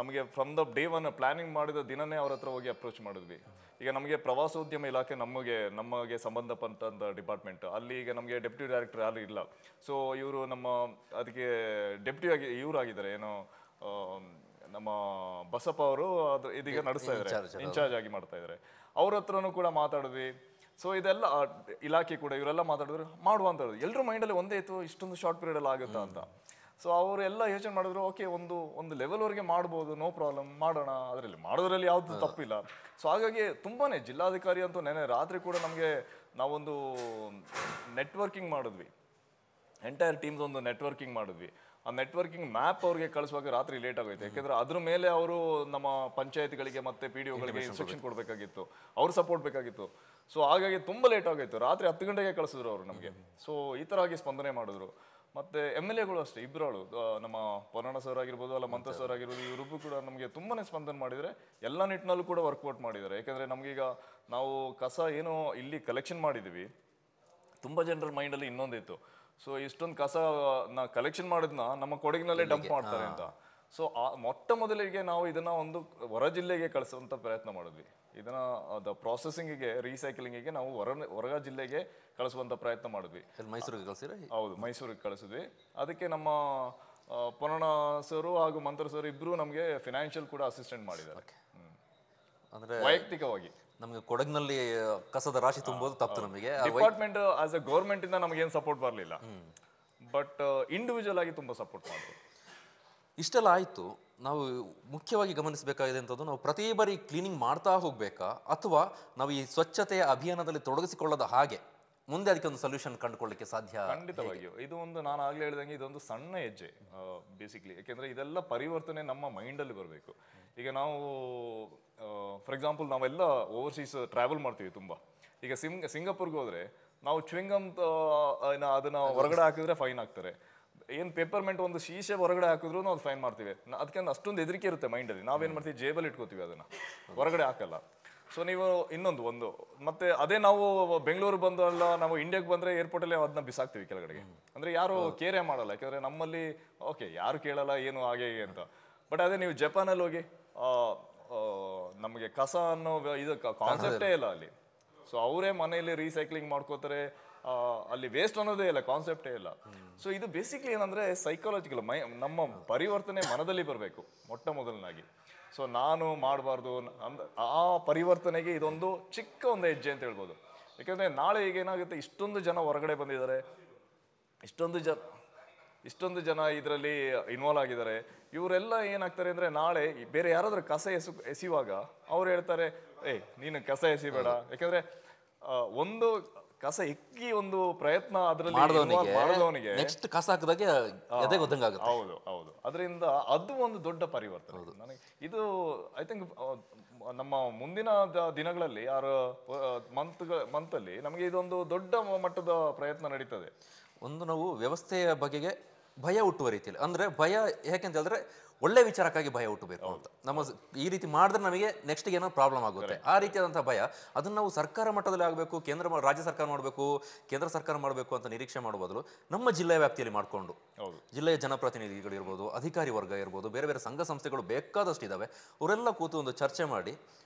ನಮಗೆ from the day one planning ಮಾಡಿದ ದಿನನೇ ಅವ್ರ ಹತ್ರ ಹೋಗಿ ಅಪ್ರೋಚ್ ಮಾಡಿದ್ವಿ. ಈಗ ನಮಗೆ ಪ್ರವಾಸೋದ್ಯಮ ಇಲಾಖೆ ನಮಗೆ ಸಂಬಂಧಪಟ್ಟಂಥ ಡಿಪಾರ್ಟ್ಮೆಂಟ್, ಅಲ್ಲಿ ಈಗ ನಮಗೆ ಡೆಪ್ಯೂಟಿ ಡೈರೆಕ್ಟರ್ ಯಾರು ಇಲ್ಲ. ಸೊ ಇವರು ಅದಕ್ಕೆ ಡೆಪ್ಯೂಟಿ ಇವರಾಗಿದ್ದಾರೆ, ಏನೋ ನಮ್ಮ ಬಸಪ್ಪ ಅವರು ಇದೀಗ ನಡೆಸ್ತಾ ಇದ್ದಾರೆ, ಇನ್ಚಾರ್ಜ್ ಆಗಿ ಮಾಡ್ತಾ ಇದ್ದಾರೆ. ಅವ್ರ ಹತ್ರನೂ ಕೂಡ ಮಾತಾಡಿದ್ವಿ. ಸೊ ಇದೆಲ್ಲ ಇಲಾಖೆ ಕೂಡ ಇವರೆಲ್ಲ ಮಾತಾಡಿದ್ರು, ಮಾಡುವ ಅಂತ ಹೇಳಿದ್ರು. ಎಲ್ಲರೂ ಮೈಂಡಲ್ಲಿ ಒಂದೇ ಇತ್ತು, ಇಷ್ಟೊಂದು ಶಾರ್ಟ್ ಪೀರಿಯಡ್ ಅಲ್ಲಿ ಆಗುತ್ತಾ ಅಂತ. ಸೊ ಅವರೆಲ್ಲ ಯೋಚನೆ ಮಾಡಿದ್ರು, ಓಕೆ, ಒಂದು ಲೆವೆಲ್ವರೆಗೆ ಮಾಡ್ಬೋದು, ನೋ ಪ್ರಾಬ್ಲಮ್, ಮಾಡೋಣ, ಅದರಲ್ಲಿ ಮಾಡೋದ್ರಲ್ಲಿ ಯಾವುದು ತಪ್ಪಿಲ್ಲ. ಸೊ ಹಾಗಾಗಿ ತುಂಬಾನೇ ಜಿಲ್ಲಾಧಿಕಾರಿ ಅಂತೂ ನೆನೆ ರಾತ್ರಿ ಕೂಡ ನಾವೊಂದು ನೆಟ್ವರ್ಕಿಂಗ್ ಮಾಡಿದ್ವಿ, ಎಂಟೈರ್ ಟೀಮ್ಸ್ ಒಂದು ನೆಟ್ವರ್ಕಿಂಗ್ ಮಾಡಿದ್ವಿ. ಆ ನೆಟ್ವರ್ಕಿಂಗ್ ಮ್ಯಾಪ್ ಅವ್ರಿಗೆ ಕಳಿಸುವಾಗ ರಾತ್ರಿ ಲೇಟ್ ಆಗೋಯ್ತು. ಯಾಕೆಂದ್ರೆ ಅದ್ರ ಮೇಲೆ ಅವರು ನಮ್ಮ ಪಂಚಾಯತ್ಗಳಿಗೆ ಮತ್ತೆ PDOಗಳಿಗೆ ಇನ್ಸ್ಟ್ರಕ್ಷನ್ ಕೊಡಬೇಕಾಗಿತ್ತು, ಅವ್ರ ಸಪೋರ್ಟ್ ಬೇಕಾಗಿತ್ತು. ಸೊ ಹಾಗಾಗಿ ತುಂಬ ಲೇಟ್ ಆಗೋಯ್ತು. ರಾತ್ರಿ 10 ಗಂಟೆಗೆ ಕಳಿಸಿದ್ರು ಅವರು ನಮಗೆ. ಸೊ ಈ ಥರ ಆಗಿ ಸ್ಪಂದನೆ ಮಾಡಿದ್ರು. ಮತ್ತೆ MLAಗಳು ಅಷ್ಟೇ, ಇಬ್ಬರು ನಮ್ಮ ಪೊನ್ನಣ್ಣ ಸರ್ ಆಗಿರ್ಬೋದು, ಅಲ್ಲ ಮಂತ್ರ ಸರ್ ಆಗಿರ್ಬೋದು, ಇವರಿಗೂ ಕೂಡ ನಮಗೆ ತುಂಬಾನೇ ಸ್ಪಂದನೆ ಮಾಡಿದರೆ, ಎಲ್ಲ ನಿಟ್ಟಿನಲ್ಲೂ ಕೂಡ ವರ್ಕೌಟ್ ಮಾಡಿದ್ದಾರೆ. ಯಾಕಂದ್ರೆ ನಮಗೀಗ ನಾವು ಕಸ ಏನೋ ಇಲ್ಲಿ ಕಲೆಕ್ಷನ್ ಮಾಡಿದ್ದೀವಿ, ತುಂಬ ಜನರ ಮೈಂಡಲ್ಲಿ ಇನ್ನೊಂದಿತ್ತು, ಸೊ ಇಷ್ಟೊಂದು ಕಸ ಕಲೆಕ್ಷನ್ ಮಾಡಿದ್ನ ನಮ್ಮ ಕೊಡಗಿನಲ್ಲೇ ಡಂಪ್ ಮಾಡ್ತಾರೆ ಅಂತ. ಸೊ ಮೊಟ್ಟ ಮೊದಲಿಗೆ ನಾವು ಇದನ್ನ ಒಂದು ಹೊರ ಜಿಲ್ಲೆಗೆ ಕಳಿಸುವಂತ ಪ್ರಯತ್ನ ಮಾಡಿದ್ವಿ. ಇದನ್ನ ಪ್ರಾಸೆಸಿಂಗಿಗೆ, ರೀಸೈಕ್ಲಿಂಗಿಗೆ ನಾವು ಹೊರ ಜಿಲ್ಲೆಗೆ ಕಳಿಸುವಂತ ಪ್ರಯತ್ನ ಮಾಡಿದ್ವಿ. ಮೈಸೂರಿಗೆ ಕಳಿಸಿದ್ರೆ? ಹೌದು, ಮೈಸೂರಿಗೆ ಕಳಿಸಿದ್ವಿ. ಅದಕ್ಕೆ ನಮ್ಮ ಪೊನ್ನಣ್ಣ ಸರು ಹಾಗೂ ಮಂತ್ರ ಸರ್ ಇಬ್ರು ನಮಗೆ ಫಿನಾನ್ಷಿಯಲ್ ಕೂಡ ಅಸಿಸ್ಟೆಂಟ್ ಮಾಡಿದ್ದಾರೆ. ಅಂದ್ರೆ ವೈಯಕ್ತಿಕವಾಗಿ ನಮಗೆ ಕೊಡಗಿನಲ್ಲಿ ಕಸದ ರಾಶಿ ತುಂಬೋದು ತಪ್ಪು. ನಮಗೆ ಡಿಪಾರ್ಟ್ಮೆಂಟ್ ಆಸ್ ಎ ಗೌರ್ಮೆಂಟ್ ಇಂದ ನಮಗೇನು ಸಪೋರ್ಟ್ ಬರಲಿಲ್ಲ, ಬಟ್ ಇಂಡಿವಿಜುವಲ್ ಆಗಿ ತುಂಬಾ ಸಪೋರ್ಟ್ ಮಾಡಿದ್ರು. ಇಷ್ಟೆಲ್ಲ ಆಯಿತು. ನಾವು ಮುಖ್ಯವಾಗಿ ಗಮನಿಸಬೇಕಾಗಿದೆ ಅಂತದ್ದು, ನಾವು ಪ್ರತಿ ಬಾರಿ ಕ್ಲೀನಿಂಗ್ ಮಾಡ್ತಾ ಹೋಗ್ಬೇಕಾ, ಅಥವಾ ನಾವು ಈ ಸ್ವಚ್ಛತೆಯ ಅಭಿಯಾನದಲ್ಲಿ ತೊಡಗಿಸಿಕೊಳ್ಳದ ಹಾಗೆ ಮುಂದೆ ಅದಕ್ಕೆ ಒಂದು ಸೊಲ್ಯೂಷನ್ ಕಂಡುಕೊಳ್ಳಿಕ್ಕೆ ಸಾಧ್ಯ? ಖಂಡಿತವಾಗಿಯೂ ಇದು ನಾನು ಆಗ್ಲೇ ಹೇಳ್ದಂಗೆ ಇದೊಂದು ಸಣ್ಣ ಹೆಜ್ಜೆ ಬೇಸಿಕ್ಲಿ. ಯಾಕೆಂದ್ರೆ ಇದೆಲ್ಲ ಪರಿವರ್ತನೆ ನಮ್ಮ ಮೈಂಡಲ್ಲಿ ಬರಬೇಕು. ಈಗ ನಾವು ಫಾರ್ ಎಕ್ಸಾಂಪಲ್ ನಾವೆಲ್ಲ ಓವರ್ಸೀಸ್ ಟ್ರಾವೆಲ್ ಮಾಡ್ತೀವಿ ತುಂಬ. ಈಗ ಸಿಂಗಾಪುರ್ಗೆ ಹೋದ್ರೆ ನಾವು ಚ್ವಿಂಗಮ್ ಅದನ್ನ ಹೊರಗಡೆ ಹಾಕಿದ್ರೆ ಫೈನ್ ಹಾಕ್ತಾರೆ. ಏನು ಪೇಪರ್ಮೆಂಟ್ ಒಂದು ಶೀಶೆ ಹೊರಗಡೆ ಹಾಕಿದ್ರು ಅದು ಫೈನ್ ಮಾಡ್ತೀವಿ. ಅದಕ್ಕೆ ಅಷ್ಟೊಂದು ಹೆದರಿಕೆ ಇರುತ್ತೆ ಮೈಂಡಲ್ಲಿ. ನಾವೇನು ಮಾಡ್ತೀವಿ, ಜೇಬಲ್ಲಿ ಇಟ್ಕೋತೀವಿ, ಅದನ್ನ ಹೊರಗಡೆ ಹಾಕಲ್ಲ. ಸೊ ನೀವು ಒಂದು ಮತ್ತೆ ಅದೇ ನಾವು ಬೆಂಗಳೂರು ಬಂದು ಅಲ್ಲ, ನಾವು ಇಂಡಿಯಾಗೆ ಬಂದರೆ ಏರ್ಪೋರ್ಟಲ್ಲಿ ಅದನ್ನ ಬಿಸಾಕ್ತೀವಿ ಕೆಳಗಡೆಗೆ. ಅಂದರೆ ಯಾರು ಕೇರೇ ಮಾಡಲ್ಲ, ಯಾಕಂದರೆ ನಮ್ಮಲ್ಲಿ ಓಕೆ ಯಾರು ಕೇಳಲ್ಲ ಏನು ಹಾಗೆ ಅಂತ. ಬಟ್ ಅದೇ ನೀವು ಜಪಾನಲ್ಲಿ ಹೋಗಿ ನಮಗೆ ಕಸ ಅನ್ನೋ ಇದು ಕಾನ್ಸೆಪ್ಟೇ ಇಲ್ಲ ಅಲ್ಲಿ. ಸೊ ಅವರೇ ಮನೆಯಲ್ಲಿ ರೀಸೈಕ್ಲಿಂಗ್ ಮಾಡ್ಕೋತಾರೆ, ಅಲ್ಲಿ ವೇಸ್ಟ್ ಅನ್ನೋದೇ ಇಲ್ಲ, ಕಾನ್ಸೆಪ್ಟೇ ಇಲ್ಲ. ಸೊ ಇದು ಬೇಸಿಕ್ಲಿ ಏನಂದ್ರೆ ಸೈಕಾಲಜಿಕಲ್, ನಮ್ಮ ಪರಿವರ್ತನೆ ಮನದಲ್ಲಿ ಬರಬೇಕು ಮೊಟ್ಟ ಮೊದಲನಾಗಿ. ಸೊ ನಾನು ಮಾಡಬಾರ್ದು ಆ ಪರಿವರ್ತನೆಗೆ ಇದೊಂದು ಚಿಕ್ಕ ಒಂದು ಹೆಜ್ಜೆ ಅಂತ ಹೇಳ್ಬೋದು. ಯಾಕಂದ್ರೆ ನಾಳೆ ಈಗ ಏನಾಗುತ್ತೆ, ಇಷ್ಟೊಂದು ಜನ ಹೊರಗಡೆ ಬಂದಿದ್ದಾರೆ, ಇಷ್ಟೊಂದು ಜನ ಇದರಲ್ಲಿ ಇನ್ವಾಲ್ವ್ ಆಗಿದ್ದಾರೆ. ಇವರೆಲ್ಲ ಏನಾಗ್ತಾರೆ ಅಂದ್ರೆ ನಾಳೆ ಬೇರೆ ಯಾರಾದ್ರೂ ಕಸ ಎಸೆಯುವಾಗ ಅವ್ರು ಹೇಳ್ತಾರೆ, ನೀನು ಕಸ ಎಸಿಬೇಡ. ಯಾಕಂದ್ರೆ ಒಂದು ಕಸ ಎಕ್ಕಿ ಒಂದು ಪ್ರಯತ್ನ ಅದರಲ್ಲಿ ಮಾಡಿದವನಿಗೆ ನೆಕ್ಸ್ಟ್ ಕಸ ಹಾಕಿದಾಗ ಹೌದು, ಅದರಿಂದ ಅದು ಒಂದು ದೊಡ್ಡ ಪರಿವರ್ತನೆ. ನನಗೆ ಇದು ಐ ಥಿಂಕ್ ನಮ್ಮ ಮುಂದಿನ ದಿನಗಳಲ್ಲಿ ಮಂತಲ್ಲಿ ನಮಗೆ ಇದೊಂದು ದೊಡ್ಡ ಮಟ್ಟದ ಪ್ರಯತ್ನ ನಡೀತದೆ. ಒಂದು ನಾವು ವ್ಯವಸ್ಥೆಯ ಬಗೆಗೆ ಭಯ ಹುಟ್ಟುವ ರೀತಿಯಲ್ಲಿ, ಅಂದ್ರೆ ಭಯ ಯಾಕೆಂತ ಹೇಳಿದ್ರೆ ಒಳ್ಳೆ ವಿಚಾರಕ್ಕಾಗಿ ಭಯ ಹುಟ್ಟಬೇಕು ಅಂತ. ನಮ್ಮ ಈ ರೀತಿ ಮಾಡಿದ್ರೆ ನಮಗೆ ನೆಕ್ಸ್ಟ್ ಏನೋ ಪ್ರಾಬ್ಲಮ್ ಆಗುತ್ತೆ, ಆ ರೀತಿಯಾದಂತಹ ಭಯ. ಅದನ್ನ ನಾವು ಸರ್ಕಾರ ಮಟ್ಟದಲ್ಲಿ ಆಗಬೇಕು, ರಾಜ್ಯ ಸರ್ಕಾರ ಮಾಡಬೇಕು, ಕೇಂದ್ರ ಸರ್ಕಾರ ಮಾಡಬೇಕು ಅಂತ ನಿರೀಕ್ಷೆ ಮಾಡುವ ಬದಲು ನಮ್ಮ ಜಿಲ್ಲೆಯ ವ್ಯಾಪ್ತಿಯಲ್ಲಿ ಮಾಡಿಕೊಂಡು, ಜಿಲ್ಲೆಯ ಜನಪ್ರತಿನಿಧಿಗಳು ಇರ್ಬೋದು, ಅಧಿಕಾರಿ ವರ್ಗ ಇರ್ಬೋದು, ಬೇರೆ ಬೇರೆ ಸಂಘ ಸಂಸ್ಥೆಗಳು ಬೇಕಾದಷ್ಟು ಇದಾವೆ, ಅವರೆಲ್ಲ ಕೂತು ಒಂದು ಚರ್ಚೆ ಮಾಡಿ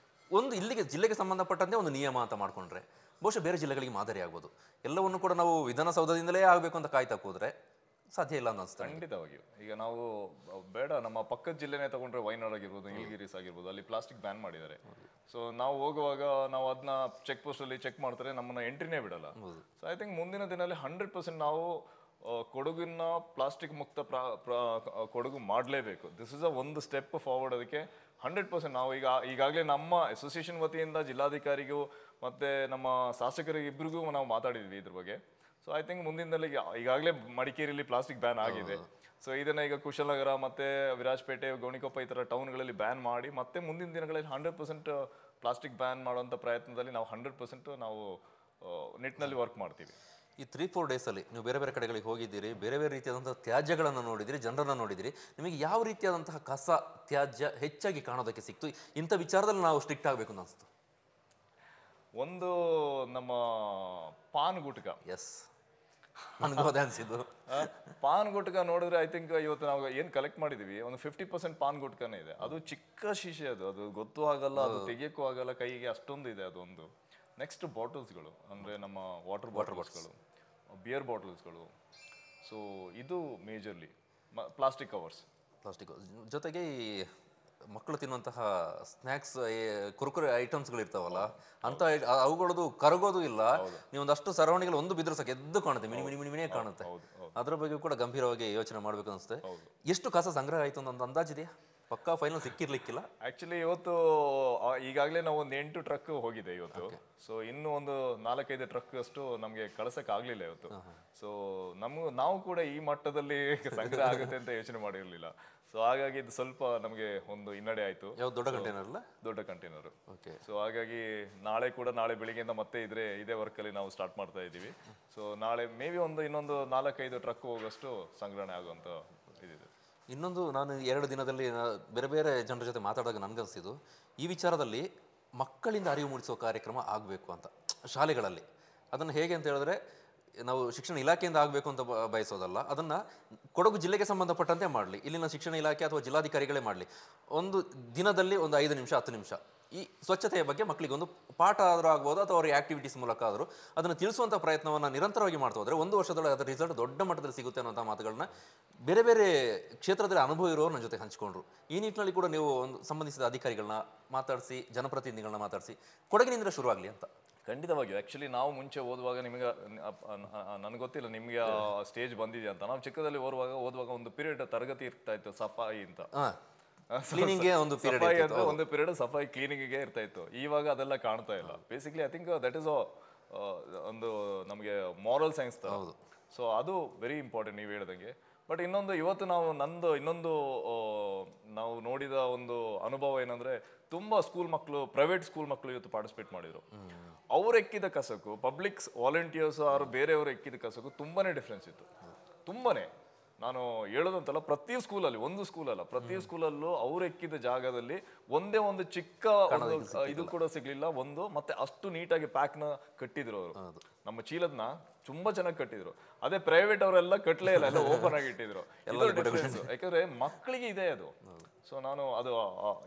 ಒಂದು ಇಲ್ಲಿಗೆ ಜಿಲ್ಲೆಗೆ ಸಂಬಂಧಪಟ್ಟಂತೆ ಒಂದು ನಿಯಮ ಅಂತ ಮಾಡ್ಕೊಂಡ್ರೆ ಬಹುಶಃ ಬೇರೆ ಜಿಲ್ಲೆಗಳಿಗೆ ಮಾದರಿ ಆಗ್ಬೋದು. ಎಲ್ಲವನ್ನು ಕೂಡ ನಾವು ವಿಧಾನಸೌಧದಿಂದಲೇ ಆಗಬೇಕು ಅಂತ ಕಾಯ್ತಾ ಕೂದ್ರೆ ಸಾಧ್ಯ ಇಲ್ಲ ಅನ್ನಿಸ್ತಾ. ಖಂಡಿತವಾಗಿಯೂ ಈಗ ನಾವು ಬೇಡ, ನಮ್ಮ ಪಕ್ಕದ ಜಿಲ್ಲೆನೇ ತಗೊಂಡ್ರೆ ವೈನಾಡ್ ಆಗಿರ್ಬೋದು, ನೀಲಗಿರೀಸ್ ಆಗಿರ್ಬೋದು, ಅಲ್ಲಿ ಪ್ಲಾಸ್ಟಿಕ್ ಬ್ಯಾನ್ ಮಾಡಿದ್ದಾರೆ. ಸೊ ನಾವು ಹೋಗುವಾಗ ನಾವು ಅದನ್ನ ಚೆಕ್ ಪೋಸ್ಟ್ ಅಲ್ಲಿ ಚೆಕ್ ಮಾಡ್ತಾರೆ, ನಮ್ಮನ್ನ ಎಂಟ್ರಿನೇ ಬಿಡಲ್ಲ. ಸೊ ಐ ಥಿಂಕ್ ಮುಂದಿನ ದಿನದಲ್ಲಿ 100% ನಾವು ಕೊಡಗಿನ ಪ್ಲಾಸ್ಟಿಕ್ ಮುಕ್ತ ಕೊಡಗು ಮಾಡಲೇಬೇಕು. ದಿಸ್ ಇಸ್ ಒಂದು ಸ್ಟೆಪ್ ಫಾರ್ವರ್ಡ್. ಅದಕ್ಕೆ 100% ನಾವು ಈಗಾಗಲೇ ನಮ್ಮ ಅಸೋಸಿಯೇಷನ್ ವತಿಯಿಂದ ಜಿಲ್ಲಾಧಿಕಾರಿಗೂ ಮತ್ತೆ ನಮ್ಮ ಶಾಸಕರಿಗೆ ಇಬ್ಬರಿಗೂ ನಾವು ಮಾತಾಡಿದ್ವಿ ಇದ್ರ ಬಗ್ಗೆ. ಸೊ ಐ ಥಿಂಕ್ ಮುಂದಿನದಲ್ಲಿ ಈಗಾಗಲೇ ಮಡಿಕೇರಿಯಲ್ಲಿ ಪ್ಲಾಸ್ಟಿಕ್ ಬ್ಯಾನ್ ಆಗಿದೆ. ಸೊ ಇದನ್ನ ಈಗ ಕುಶಲನಗರ ಮತ್ತೆ ವಿರಾಜಪೇಟೆ, ಗೋಣಿಕೊಪ್ಪ ಈ ತರ ಟೌನ್ಗಳಲ್ಲಿ ಬ್ಯಾನ್ ಮಾಡಿ ಮತ್ತೆ ಮುಂದಿನ ದಿನಗಳಲ್ಲಿ 100% ಪ್ಲಾಸ್ಟಿಕ್ ಬ್ಯಾನ್ ಮಾಡುವಂತ ಪ್ರಯತ್ನದಲ್ಲಿ ನಾವು 100% ನಾವು ನಿಟ್ಟಿನಲ್ಲಿ ವರ್ಕ್ ಮಾಡ್ತೀವಿ. ಈ 3-4 ಡೇಸಲ್ಲಿ ನೀವು ಬೇರೆ ಬೇರೆ ಕಡೆಗಳಿಗೆ ಹೋಗಿದ್ದೀರಿ, ಬೇರೆ ಬೇರೆ ರೀತಿಯಾದಂತಹ ತ್ಯಾಜ್ಯಗಳನ್ನು ನೋಡಿದಿರಿ, ಜನರನ್ನು ನೋಡಿದಿರಿ. ನಿಮಗೆ ಯಾವ ರೀತಿಯಾದಂತಹ ಕಸ ತ್ಯಾಜ್ಯ ಹೆಚ್ಚಾಗಿ ಕಾಣೋದಕ್ಕೆ ಸಿಕ್ತು? ಇಂಥ ವಿಚಾರದಲ್ಲಿ ನಾವು ಸ್ಟ್ರಿಕ್ಟ್ ಆಗಬೇಕು ಅಂತ ಅನಿಸ್ತು. ಒಂದು ನಮ್ಮ ಪಾನ್ ಗುಟ್ಕ, ಎಸ್, ನನಗೂ ಅದೇ ಅನಿಸಿದ್ದು. ಪಾನ್ ಗುಟ್ಕ ನೋಡಿದ್ರೆ ಐ ಥಿಂಕ್ ಇವತ್ತು ನಾವು ಏನು ಕಲೆಕ್ಟ್ ಮಾಡಿದೀವಿ ಒಂದು 50% ಪಾನ್ ಗುಟ್ಕನೇ ಇದೆ. ಅದು ಚಿಕ್ಕ ಶೀಶೆ, ಅದು ಗೊತ್ತೂ ಆಗಲ್ಲ, ಅದು ತೆಗಿಯಕ್ಕೂ ಆಗಲ್ಲ ಕೈಗೆ, ಅಷ್ಟೊಂದು ಇದೆ ಅದೊಂದು. ನೆಕ್ಸ್ಟ್ ಬಾಟಲ್ಸ್ಗಳು, ಅಂದರೆ ನಮ್ಮ ವಾಟರ್ ಬಾಟಲ್ಸ್ಗಳು, ಬಿಯರ್ ಬಾಟಲ್ಸ್ಗಳು. ಸೊ ಇದು ಮೇಜರ್ಲಿ ಪ್ಲಾಸ್ಟಿಕ್ ಕವರ್ಸ್. ಪ್ಲಾಸ್ಟಿಕ್ ಜೊತೆಗೆ ಈ ಮಕ್ಕಳು ತಿನ್ನುವಂತಹ ಸ್ನ್ಯಾಕ್ಸ್, ಕುರುಕುರೆ ಐಟಮ್ಸ್ಗಳು ಇರ್ತಾವಲ್ಲ, ಅಂತ ಅವುಗಳದು ಕರಗೋದು ಇಲ್ಲ. ನೀವು ಒಂದಷ್ಟು ಸರೌಂಡಿಂಗ್ ಒಂದು ಬಿದ್ರು ಸಾಕು ಎದ್ದು ಕಾಣುತ್ತೆ, ಮಿಣಿಮಿಣಿಮಿಣಿಯೇ ಕಾಣುತ್ತೆ. ಅದರ ಬಗ್ಗೆ ಕೂಡ ಗಂಭೀರವಾಗಿ ಯೋಚನೆ ಮಾಡಬೇಕು ಅನಿಸುತ್ತೆ. ಎಷ್ಟು ಕಸ ಸಂಗ್ರಹ ಆಯಿತು ಅನ್ನೋ ಒಂದು ಅಂದಾಜಿದೆಯಾ? ಪಕ್ಕಾ ಫೈನಲ್ ಸಿಕ್ಕಿರ್ಲಿಕ್ಕಿಲ್ಲ. ಆಕ್ಚುಲಿ ಇವತ್ತು ಈಗಾಗಲೇ ನಾವು ಒಂದು 8 ಟ್ರಕ್ ಹೋಗಿದೆ ಇವತ್ತು. ಸೊ ಇನ್ನು ಒಂದು 4-5 ಟ್ರಕ್ ಅಷ್ಟು ನಮಗೆ ಕಳ್ಸಕ್ ಆಗ್ಲಿಲ್ಲ ಇವತ್ತು. ಸೊ ನಾವು ಕೂಡ ಈ ಮಟ್ಟದಲ್ಲಿ ಸಂಗ್ರಹ ಆಗುತ್ತೆ ಅಂತ ಯೋಚನೆ ಮಾಡಿರ್ಲಿಲ್ಲ. ಸೊ ಹಾಗಾಗಿ ಇದು ಸ್ವಲ್ಪ ನಮಗೆ ಒಂದು ಹಿನ್ನಡೆ ಆಯ್ತು. ದೊಡ್ಡ ಕಂಟೈನರ್ ಅಲ್ಲ? ದೊಡ್ಡ ಕಂಟೈನರ್. ಸೊ ಹಾಗಾಗಿ ನಾಳೆ ಬೆಳಿಗ್ಗೆಯಿಂದ ಮತ್ತೆ ಇದೇ ವರ್ಕ್ ಅಲ್ಲಿ ನಾವು ಸ್ಟಾರ್ಟ್ ಮಾಡ್ತಾ ಇದ್ದೀವಿ. ಸೊ ನಾಳೆ ಮೇ ಬಿ ಇನ್ನೊಂದು 4-5 ಟ್ರಕ್ ಹೋಗೋಷ್ಟು ಸಂಗ್ರಹಣೆ ಆಗುವಂತ ಇದಿದೆ. ಇನ್ನೊಂದು, ನಾನು 2 ದಿನದಲ್ಲಿ ಬೇರೆ ಬೇರೆ ಜನರ ಜೊತೆ ಮಾತಾಡಿದಾಗ ನನಗನ್ಸಿದ್ದು, ಈ ವಿಚಾರದಲ್ಲಿ ಮಕ್ಕಳಿಂದ ಅರಿವು ಮೂಡಿಸುವ ಕಾರ್ಯಕ್ರಮ ಆಗಬೇಕು ಅಂತ ಶಾಲೆಗಳಲ್ಲಿ. ಅದನ್ನು ಹೇಗೆ ಅಂತ ಹೇಳಿದ್ರೆ, ನಾವು ಶಿಕ್ಷಣ ಇಲಾಖೆಯಿಂದ ಆಗಬೇಕು ಅಂತ ಬಯಸೋದಲ್ಲ, ಅದನ್ನು ಕೊಡಗು ಜಿಲ್ಲೆಗೆ ಸಂಬಂಧಪಟ್ಟಂತೆ ಮಾಡಲಿ, ಇಲ್ಲಿನ ಶಿಕ್ಷಣ ಇಲಾಖೆ ಅಥವಾ ಜಿಲ್ಲಾಧಿಕಾರಿಗಳೇ ಮಾಡಲಿ. ಒಂದು ದಿನದಲ್ಲಿ ಒಂದು 5 ನಿಮಿಷ 10 ನಿಮಿಷ ಈ ಸ್ವಚ್ಛತೆಯ ಬಗ್ಗೆ ಮಕ್ಕಳಿಗೆ ಒಂದು ಪಾಠ ಆದರೂ ಆಗ್ಬೋದು, ಅಥವಾ ಅವರಿಗೆ ಆಕ್ಟಿವಿಟೀಸ್ ಮೂಲಕ ಆದರೂ ಅದನ್ನು ತಿಳಿಸುವಂಥ ಪ್ರಯತ್ನವನ್ನು ನಿರಂತರವಾಗಿ ಮಾಡ್ತಾ ಹೋದರೆ 1 ವರ್ಷದೊಳಗೆ ಅದರ ರಿಸಲ್ಟ್ ದೊಡ್ಡ ಮಟ್ಟದಲ್ಲಿ ಸಿಗುತ್ತೆ ಅನ್ನೋಂಥ ಮಾತುಗಳನ್ನ ಬೇರೆ ಬೇರೆ ಕ್ಷೇತ್ರದಲ್ಲಿ ಅನುಭವ ಇರೋರು ನನ್ನ ಜೊತೆ ಹಂಚಿಕೊಂಡ್ರು. ಈ ನಿಟ್ಟಿನಲ್ಲಿ ಕೂಡ ನೀವು ಒಂದು ಸಂಬಂಧಿಸಿದ ಅಧಿಕಾರಿಗಳನ್ನ ಮಾತಾಡಿಸಿ, ಜನಪ್ರತಿನಿಧಿಗಳನ್ನ ಮಾತಾಡಿಸಿ ಕೊಡಗಿನಿಂದ ಶುರುವಾಗಲಿ ಅಂತ. ಖಂಡಿತವಾಗಿಯೂ. ಆ್ಯಕ್ಚುಲಿ ನಾವು ಮುಂಚೆ ಓದುವಾಗ ನಿಮಗೆ ನನಗೆ ಗೊತ್ತಿಲ್ಲ ನಿಮಗೆ ಸ್ಟೇಜ್ ಬಂದಿದೆ ಅಂತ. ನಾವು ಚಿಕ್ಕದಲ್ಲಿ ಓದುವಾಗ ಒಂದು ಪೀರಿಯಡ್ ತರಗತಿ ಇರ್ತಾ ಇತ್ತು, ಸಫಾಯಿ ಅಂತ. ಒಂದು ಪೀರಿಯಡ್ ಸಫಾಯಿ ಕ್ಲೀನಿಂಗ್ಗೆ ಇರ್ತಾ ಇತ್ತು. ಇವಾಗ ಅದೆಲ್ಲ ಕಾಣ್ತಾ ಇಲ್ಲ. Basically I think that is ಒಂದು ನಮಗೆ ಮಾರಲ್ ಸೈನ್ಸ್ ತರ. ಸೊ ಅದು ವೆರಿ ಇಂಪಾರ್ಟೆಂಟ್ ನೀವು ಹೇಳ್ದಂಗೆ. ಬಟ್ ಇವತ್ತು ನಾವು ನೋಡಿದ ಒಂದು ಅನುಭವ ಏನಂದ್ರೆ, ತುಂಬಾ ಪ್ರೈವೇಟ್ ಸ್ಕೂಲ್ ಮಕ್ಕಳು ಇವತ್ತು ಪಾರ್ಟಿಸಿಪೇಟ್ ಮಾಡಿದ್ರು. ಅವ್ರು ಎಕ್ಕಿದ ಕಸಕ್ಕೂ ಪಬ್ಲಿಕ್ ವಾಲಂಟಿಯರ್ಸ್ ಆರು ಬೇರೆಯವರು ಎಕ್ಕಿದ ಕಸಕ್ಕೂ ತುಂಬಾನೇ ಡಿಫ್ರೆನ್ಸ್ ಇತ್ತು. ತುಂಬಾನೇ. ನಾನು ಹೇಳೋದಂತಲ್ಲ, ಪ್ರತಿ ಸ್ಕೂಲಲ್ಲಿ, ಒಂದು ಸ್ಕೂಲ್ ಅಲ್ಲ, ಪ್ರತಿ ಸ್ಕೂಲಲ್ಲೂ ಅವ್ರು ಎಕ್ಕಿದ ಜಾಗದಲ್ಲಿ ಒಂದೇ ಒಂದು ಚಿಕ್ಕ ಇದು ಕೂಡ ಸಿಗ್ಲಿಲ್ಲ. ಮತ್ತೆ ಅಷ್ಟು ನೀಟಾಗಿ ಪ್ಯಾಕ್ನ ಕಟ್ಟಿದ್ರು ಅವರು. ನಮ್ಮ ಚೀಲದ್ನ ತುಂಬಾ ಚೆನ್ನಾಗಿ ಕಟ್ಟಿದ್ರು. ಅದೇ ಪ್ರೈವೇಟ್ ಅವರೆಲ್ಲ ಕಟ್ಲೇ ಇಲ್ಲ, ಎಲ್ಲ ಓಪನ್ ಆಗಿ ಇಟ್ಟಿದ್ರು. ಯಾಕಂದ್ರೆ ಮಕ್ಕಳಿಗೆ ಇದೆ ಅದು. ಸೊ ನಾನು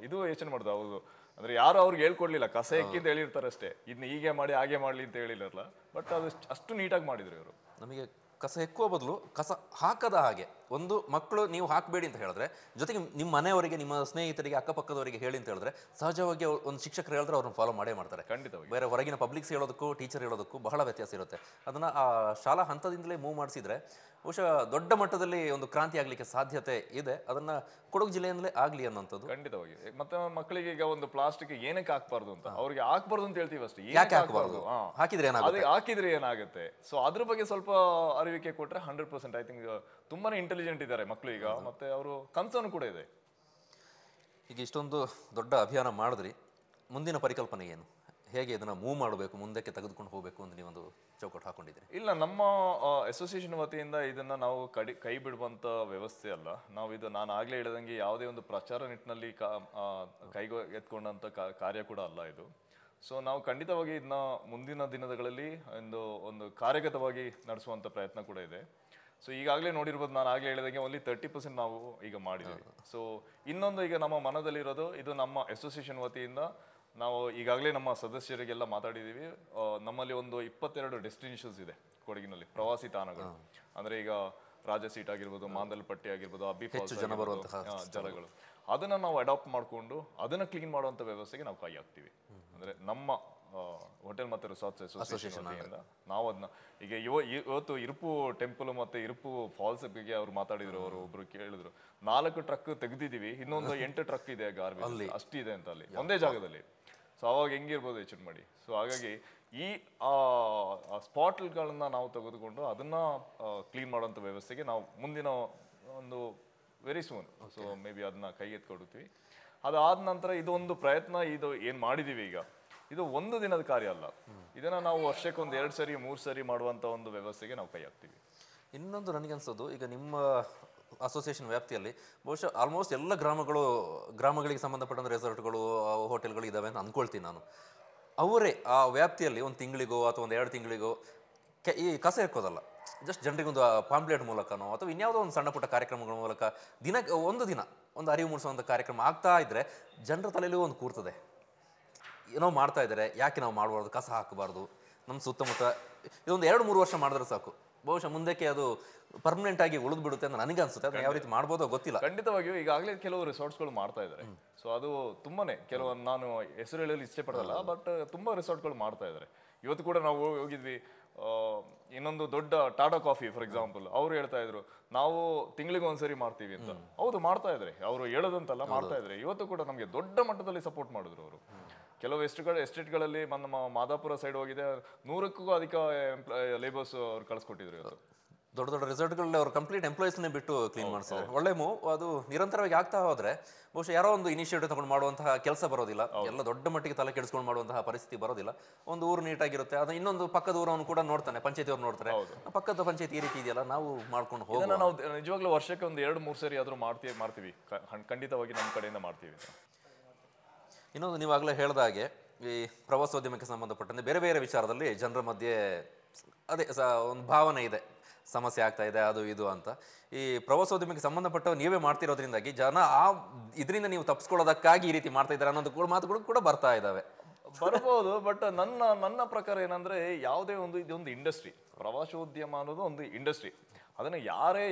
ಇದು ಯೋಚನೆ ಮಾಡ್ದೆ. ಹೌದು, ಅಂದ್ರೆ ಯಾರು ಅವ್ರಿಗೆ ಹೇಳ್ಕೊಡ್ಲಿಲ್ಲ, ಕಸ ಎಕ್ಕಿಂತ ಹೇಳಿರ್ತಾರೆ ಅಷ್ಟೇ, ಇದನ್ನ ಹೀಗೆ ಮಾಡಿ ಹಾಗೆ ಮಾಡ್ಲಿ ಅಂತ ಹೇಳಿರಲ್ಲ. ಬಟ್ ಅದು ಅಷ್ಟು ನೀಟಾಗಿ ಮಾಡಿದ್ರು ಇವರು. ನಮಗೆ ಕಸ ಎಕ್ಕುವ ಬದಲು ಕಸ ಹಾಕದ ಹಾಗೆ ಒಂದು ಮಕ್ಕಳು ನೀವು ಹಾಕಬೇಡಿ ಅಂತ ಹೇಳಿದ್ರೆ, ಜೊತೆಗೆ ನಿಮ್ಮ ಮನೆಯವರಿಗೆ, ನಿಮ್ಮ ಸ್ನೇಹಿತರಿಗೆ, ಅಕ್ಕಪಕ್ಕದವರಿಗೆ ಹೇಳಿ ಅಂತ ಹೇಳಿದ್ರೆ, ಸಹಜವಾಗಿ ಒಂದು ಶಿಕ್ಷಕರು ಹೇಳಿದ್ರೆ ಅವ್ರನ್ನ ಫಾಲೋ ಮಾಡೇ ಮಾಡ್ತಾರೆ. ಖಂಡಿತವಾಗಿ. ಬೇರೆ ಹೊರಗಿನ ಪಬ್ಲಿಕ್ಸ್ ಹೇಳೋದಕ್ಕೂ ಟೀಚರ್ ಹೇಳೋದಕ್ಕೂ ಬಹಳ ವ್ಯತ್ಯಾಸ ಇರುತ್ತೆ. ಅದನ್ನು ಆ ಶಾಲಾ ಹಂತದಿಂದಲೇ ಮೂವ್ ಮಾಡಿಸಿದ್ರೆ ಬಹುಶಃ ದೊಡ್ಡ ಮಟ್ಟದಲ್ಲಿ ಒಂದು ಕ್ರಾಂತಿ ಆಗಲಿಕ್ಕೆ ಸಾಧ್ಯತೆ ಇದೆ. ಅದನ್ನ ಕೊಡಗು ಜಿಲ್ಲೆಯಿಂದಲೇ ಆಗಲಿ ಅನ್ನೋಂಥದ್ದು. ಖಂಡಿತವಾಗಿ. ಮತ್ತೆ ಮಕ್ಕಳಿಗೆ ಈಗ ಒಂದು ಪ್ಲಾಸ್ಟಿಕ್ ಏನಕ್ಕೆ ಹಾಕ್ಬಾರ್ದು ಅಂತ, ಅವ್ರಿಗೆ ಹಾಕ್ಬಾರ್ದು ಅಂತ ಹೇಳ್ತೀವಿ ಅಷ್ಟೇ. ಯಾಕೆ ಹಾಕಬಾರ್ದು, ಹಾಕಿದ್ರೆ ಏನಾಗುತ್ತೆ. ಸೊ ಅದ್ರ ಬಗ್ಗೆ ಸ್ವಲ್ಪ ಅರಿವಿಕೆ ಕೊಟ್ರೆ 100% ಐ ಥಿಂಕ್ ತುಂಬಾನೇ ಇಂಟೆಲಿಜೆಂಟ್ ಇದ್ದಾರೆ ಮಕ್ಕಳು ಈಗ. ಮತ್ತೆ ಅವರು ಕನ್ಸರ್ನ್ ಕೂಡ ಇದೆ. ಈಗ ಇಷ್ಟೊಂದು ದೊಡ್ಡ ಅಭಿಯಾನ ಮಾಡಿದ್ರಿ, ಮುಂದಿನ ಪರಿಕಲ್ಪನೆ ಏನು? ಹೇಗೆ ಇದನ್ನ ಮೂವ್ ಮಾಡಬೇಕು, ಮುಂದಕ್ಕೆ ತೆಗೆದುಕೊಂಡು ಹೋಗಬೇಕು ಅಂತ ನೀವೊಂದು ಚೌಕಟ್ಟು ಹಾಕೊಂಡಿದ್ದೀರಿ? ಇಲ್ಲ, ನಮ್ಮ ಅಸೋಸಿಯೇಷನ್ ವತಿಯಿಂದ ಇದನ್ನ ನಾವು ಕೈ ಬಿಡುವಂತ ವ್ಯವಸ್ಥೆ ಅಲ್ಲ. ನಾನು ಆಗ್ಲೇ ಹೇಳಿದಂಗೆ ಯಾವುದೇ ಒಂದು ಪ್ರಚಾರ ನಿಟ್ಟಿನಲ್ಲಿ ಎತ್ಕೊಂಡಂತ ಕಾರ್ಯ ಕೂಡ ಅಲ್ಲ ಇದು. ಸೊ ನಾವು ಖಂಡಿತವಾಗಿ ಇದನ್ನ ಮುಂದಿನ ದಿನಗಳಲ್ಲಿ ಒಂದು ಕಾರ್ಯಗತವಾಗಿ ನಡೆಸುವಂತ ಪ್ರಯತ್ನ ಕೂಡ ಇದೆ. ಸೊ ಈಗಾಗಲೇ ನೋಡಿರ್ಬೋದು, ನಾನು ಆಗ್ಲೇ ಹೇಳಿದಂಗೆ ಓನ್ಲಿ 30% ನಾವು ಈಗ ಮಾಡಿದ್ದೀವಿ. ಸೊ ಇನ್ನೊಂದು ಈಗ ನಮ್ಮ ಮನದಲ್ಲಿರೋದು, ಇದು ನಮ್ಮ ಅಸೋಸಿಯೇಷನ್ ವತಿಯಿಂದ ನಾವು ಈಗಾಗಲೇ ನಮ್ಮ ಸದಸ್ಯರಿಗೆಲ್ಲ ಮಾತಾಡಿದ್ದೀವಿ. ನಮ್ಮಲ್ಲಿ ಒಂದು 22 ಡೆಸ್ಟಿನೇಷನ್ಸ್ ಇದೆ ಕೊಡಗಿನಲ್ಲಿ, ಪ್ರವಾಸಿ ತಾಣಗಳು. ಅಂದ್ರೆ ಈಗ ರಾಜ ಸೀಟ್ ಆಗಿರ್ಬೋದು, ಮಾಂದಲ್ಪಟ್ಟಿ ಆಗಿರ್ಬೋದು, ಅಬ್ಬಿ ಫಾಲ್ಸ್ ಜಲಗಳು, ಅದನ್ನ ನಾವು ಅಡಾಪ್ಟ್ ಮಾಡಿಕೊಂಡು ಅದನ್ನ ಕ್ಲೀನ್ ಮಾಡುವಂತ ವ್ಯವಸ್ಥೆಗೆ ನಾವು ಕೈ ಹಾಕ್ತೀವಿ. ಅಂದ್ರೆ ನಮ್ಮ ಹೋಟೆಲ್ ಮತ್ತೆ ರಿಸಾರ್ಟ್ಸ್ ಅಸೋಸಿಯೇಷನ್ ವತಿಯಿಂದ ನಾವು ಅದನ್ನ ಈಗ ಇವತ್ತು ಇರುಪು ಟೆಂಪಲ್ ಮತ್ತೆ ಇರುಪು ಫಾಲ್ಸ್ ಬಗ್ಗೆ ಅವ್ರು ಮಾತಾಡಿದ್ರು. ಅವರು ಒಬ್ರು ಕೇಳಿದ್ರು, 4 ಟ್ರಕ್ ತೆಗೆದಿದ್ದೀವಿ, ಇನ್ನೊಂದು 8 ಟ್ರಕ್ ಇದೆ ಗಾರ್ಬೇಜ್ ಅಷ್ಟಿದೆ ಅಂತ ಅಲ್ಲಿ ಒಂದೇ ಜಾಗದಲ್ಲಿ. ಸೊ ಅವಾಗ ಹೆಂಗಿರ್ಬೋದು ಯೋಚನೆ ಮಾಡಿ. ಸೊ ಹಾಗಾಗಿ ಈ ಸ್ಪಾಟ್ಗಳನ್ನ ನಾವು ತೆಗೆದುಕೊಂಡು ಅದನ್ನ ಕ್ಲೀನ್ ಮಾಡೋಂಥ ವ್ಯವಸ್ಥೆಗೆ ನಾವು ಮುಂದಿನ ಒಂದು very soon so may be ಅದನ್ನ ಕೈಗೆತ್ಕೊಡ್ತೀವಿ. ಅದಾದ ನಂತರ ಇದೊಂದು ಪ್ರಯತ್ನ, ಇದು ಏನು ಮಾಡಿದೀವಿ ಈಗ, ಇದು ಒಂದು ದಿನದ ಕಾರ್ಯ ಅಲ್ಲ. ಇದನ್ನ ನಾವು ವರ್ಷಕ್ಕೆ ಒಂದು 2 ಸರಿ 3 ಸರಿ ಮಾಡುವಂತ ಒಂದು ವ್ಯವಸ್ಥೆಗೆ ನಾವು ಕೈ ಹಾಕ್ತೀವಿ. ಇನ್ನೊಂದು ನನಗೆ ಅನ್ಸೋದು, ಈಗ ನಿಮ್ಮ ಅಸೋಸಿಯೇಷನ್ ವ್ಯಾಪ್ತಿಯಲ್ಲಿ ಬಹುಶಃ ಆಲ್ಮೋಸ್ಟ್ ಎಲ್ಲ ಗ್ರಾಮಗಳಿಗೆ ಸಂಬಂಧಪಟ್ಟಂಥ ರೆಸಾರ್ಟ್ಗಳು, ಹೋಟೆಲ್ಗಳು ಇದ್ದಾವೆ ಅಂತ ಅಂದ್ಕೊಳ್ತೀನಿ ನಾನು. ಅವರೇ ಆ ವ್ಯಾಪ್ತಿಯಲ್ಲಿ ಒಂದು ತಿಂಗಳಿಗೋ ಅಥವಾ ಒಂದು 2 ತಿಂಗಳಿಗೋ ಈ ಕಸ ಎಕ್ಕೋದಲ್ಲ, ಜಸ್ಟ್ ಜನರಿಗೊಂದು ಪಾಂಪ್ಲೆಟ್ ಮೂಲಕನೋ ಅಥವಾ ಇನ್ಯಾವುದೋ ಒಂದು ಸಣ್ಣ ಪುಟ್ಟ ಕಾರ್ಯಕ್ರಮಗಳ ಮೂಲಕ ಒಂದು ದಿನ ಒಂದು ಅರಿವು ಮೂಡಿಸುವಂಥ ಕಾರ್ಯಕ್ರಮ ಆಗ್ತಾ ಇದ್ರೆ ಜನರ ತಲೆಯಲ್ಲೂ ಒಂದು ಕೂರ್ತದೆ, ಏನೋ ಮಾಡ್ತಾ ಇದ್ದಾರೆ, ಯಾಕೆ ನಾವು ಮಾಡಬಾರ್ದು, ಕಸ ಹಾಕಬಾರ್ದು ನಮ್ಮ ಸುತ್ತಮುತ್ತ. ಇದೊಂದು 2-3 ವರ್ಷ ಮಾಡಿದ್ರೆ ಸಾಕು, ಬಹುಶಃ ಮುಂದಕ್ಕೆ ಅದು ಪರ್ಮನೆಂಟ್ ಆಗಿ ಉಳಿದು ಬಿಡುತ್ತೆ ಅಂತ ನನಗೆ ಅನ್ಸುತ್ತೆ. ಅದನ್ನ ಯಾವ ರೀತಿ ಮಾಡ್ಬೋದೋ ಗೊತ್ತಿಲ್ಲ. ಖಂಡಿತವಾಗಿಯೂ ಈಗಾಗಲೇ ಕೆಲವು ರಿಸಾರ್ಟ್ಸ್ಗಳು ಮಾಡ್ತಾ ಇದ್ದಾರೆ. ಸೊ ಅದು ತುಂಬಾನೇ ಕೆಲವೊಂದು ನಾನು ಹೆಸರು ಹೇಳಲು ಇಷ್ಟೇ ಪಡಲ್ಲ, ಬಟ್ ತುಂಬಾ ರಿಸಾರ್ಟ್ಗಳು ಮಾಡ್ತಾ ಇದ್ದಾರೆ. ಇವತ್ತು ಕೂಡ ನಾವು ಹೋಗಿದ್ವಿ, ಇನ್ನೊಂದು ದೊಡ್ಡ ಟಾಟಾ ಕಾಫಿ ಫಾರ್ ಎಕ್ಸಾಂಪಲ್, ಅವ್ರು ಹೇಳ್ತಾ ಇದ್ರು ನಾವು ತಿಂಗಳಿಗೆ ಒಂದ್ಸರಿ ಮಾಡ್ತೀವಿ ಅಂತ. ಹೌದು, ಮಾಡ್ತಾ ಇದ್ರೆ, ಅವರು ಹೇಳೋದಂತಲ್ಲ, ಮಾಡ್ತಾ ಇದ್ರೆ. ಇವತ್ತು ಕೂಡ ನಮಗೆ ದೊಡ್ಡ ಮಟ್ಟದಲ್ಲಿ ಸಪೋರ್ಟ್ ಮಾಡಿದ್ರು ಅವರು. ಕೆಲವು ಎಸ್ಟೇಟ್ಗಳಲ್ಲಿ ನಮ್ಮ ಮಾದಾಪುರ ಸೈಡ್ ಹೋಗಿದೆ, 100ಕ್ಕೂ ಅಧಿಕ ಲೇಬರ್ಸ್ ಅವ್ರು ಕಳಿಸ್ಕೊಟ್ಟಿದ್ರು ಇವತ್ತು. ದೊಡ್ಡ ದೊಡ್ಡ ರೆಸಾರ್ಟ್ಗಳಲ್ಲಿ ಅವರು ಕಂಪ್ಲೀಟ್ ಎಂಪ್ಲಾಯೀಸ್ನೇ ಬಿಟ್ಟು ಕ್ಲೀನ್ ಮಾಡಿಸಿದ್ದಾರೆ. ಒಳ್ಳೆ ಮೂವ್. ಅದು ನಿರಂತರವಾಗಿ ಆಗ್ತಾ ಹೋದ್ರೆ ಬಹುಶಃ ಯಾರೋ ಒಂದು ಇನಿಷಿಯೇಟಿವ್ ತಗೊಂಡು ಮಾಡುವಂತಹ ಕೆಲಸ ಬರೋದಿಲ್ಲ, ಎಲ್ಲ ದೊಡ್ಡ ಮಟ್ಟಿಗೆ ತಲೆ ಕೆಡಿಸ್ಕೊಂಡು ಮಾಡುವಂತಹ ಪರಿಸ್ಥಿತಿ ಬರೋದಿಲ್ಲ. ಒಂದು ಊರು ನೀಟಾಗಿರುತ್ತೆ, ಅದು ಇನ್ನೊಂದು ಪಕ್ಕದ ಊರವನು ಕೂಡ ನೋಡ್ತಾನೆ, ಪಂಚಾಯತಿ ಅವ್ರು ನೋಡ್ತಾರೆ, ಪಕ್ಕದ ಪಂಚಾಯತಿ ಈ ರೀತಿ ಇದೆಯಲ್ಲ, ನಾವು ಮಾಡ್ಕೊಂಡು ಹೋಗೋಣ. ನಾವು ನಿಜವಾಗ್ಲೂ ವರ್ಷಕ್ಕೆ ಒಂದು 2-3 ಸರಿ ಆದ್ರೂ ಮಾಡ್ತೀವಿ, ಖಂಡಿತವಾಗಿ ನಮ್ಮ ಕಡೆಯಿಂದ ಮಾಡ್ತೀವಿ. ಇನ್ನೊಂದು, ನೀವಾಗಲೇ ಹೇಳಿದ ಹಾಗೆ ಈ ಪ್ರವಾಸೋದ್ಯಮಕ್ಕೆ ಸಂಬಂಧಪಟ್ಟಂತೆ ಬೇರೆ ಬೇರೆ ವಿಚಾರದಲ್ಲಿ ಜನರ ಮಧ್ಯೆ ಅದೇ ಒಂದು ಭಾವನೆ ಇದೆ, ಸಮಸ್ಯೆ ಆಗ್ತಾ ಇದೆ ಅದು ಇದು ಅಂತ. ಈ ಪ್ರವಾಸೋದ್ಯಮಕ್ಕೆ ಸಂಬಂಧಪಟ್ಟ ನೀವೇ ಮಾಡ್ತಿರೋದ್ರಿಂದಾಗಿ ಜನ ಇದರಿಂದ ನೀವು ತಪ್ಪಿಸ್ಕೊಳ್ಳೋದಕ್ಕಾಗಿ ಈ ರೀತಿ ಮಾಡ್ತಾ ಇದ್ದಾರೆ ಅನ್ನೋದು ಮಾತುಗಳು ಕೂಡ ಬರ್ತಾ ಇದ್ದಾವೆ. ಬರ್ಬೋದು, ಬಟ್ ನನ್ನ ಪ್ರಕಾರ ಏನಂದ್ರೆ ಯಾವುದೇ ಇದೊಂದು ಇಂಡಸ್ಟ್ರಿ, ಪ್ರವಾಸೋದ್ಯಮ ಅನ್ನೋದು ಒಂದು ಇಂಡಸ್ಟ್ರಿ. ಅದನ್ನ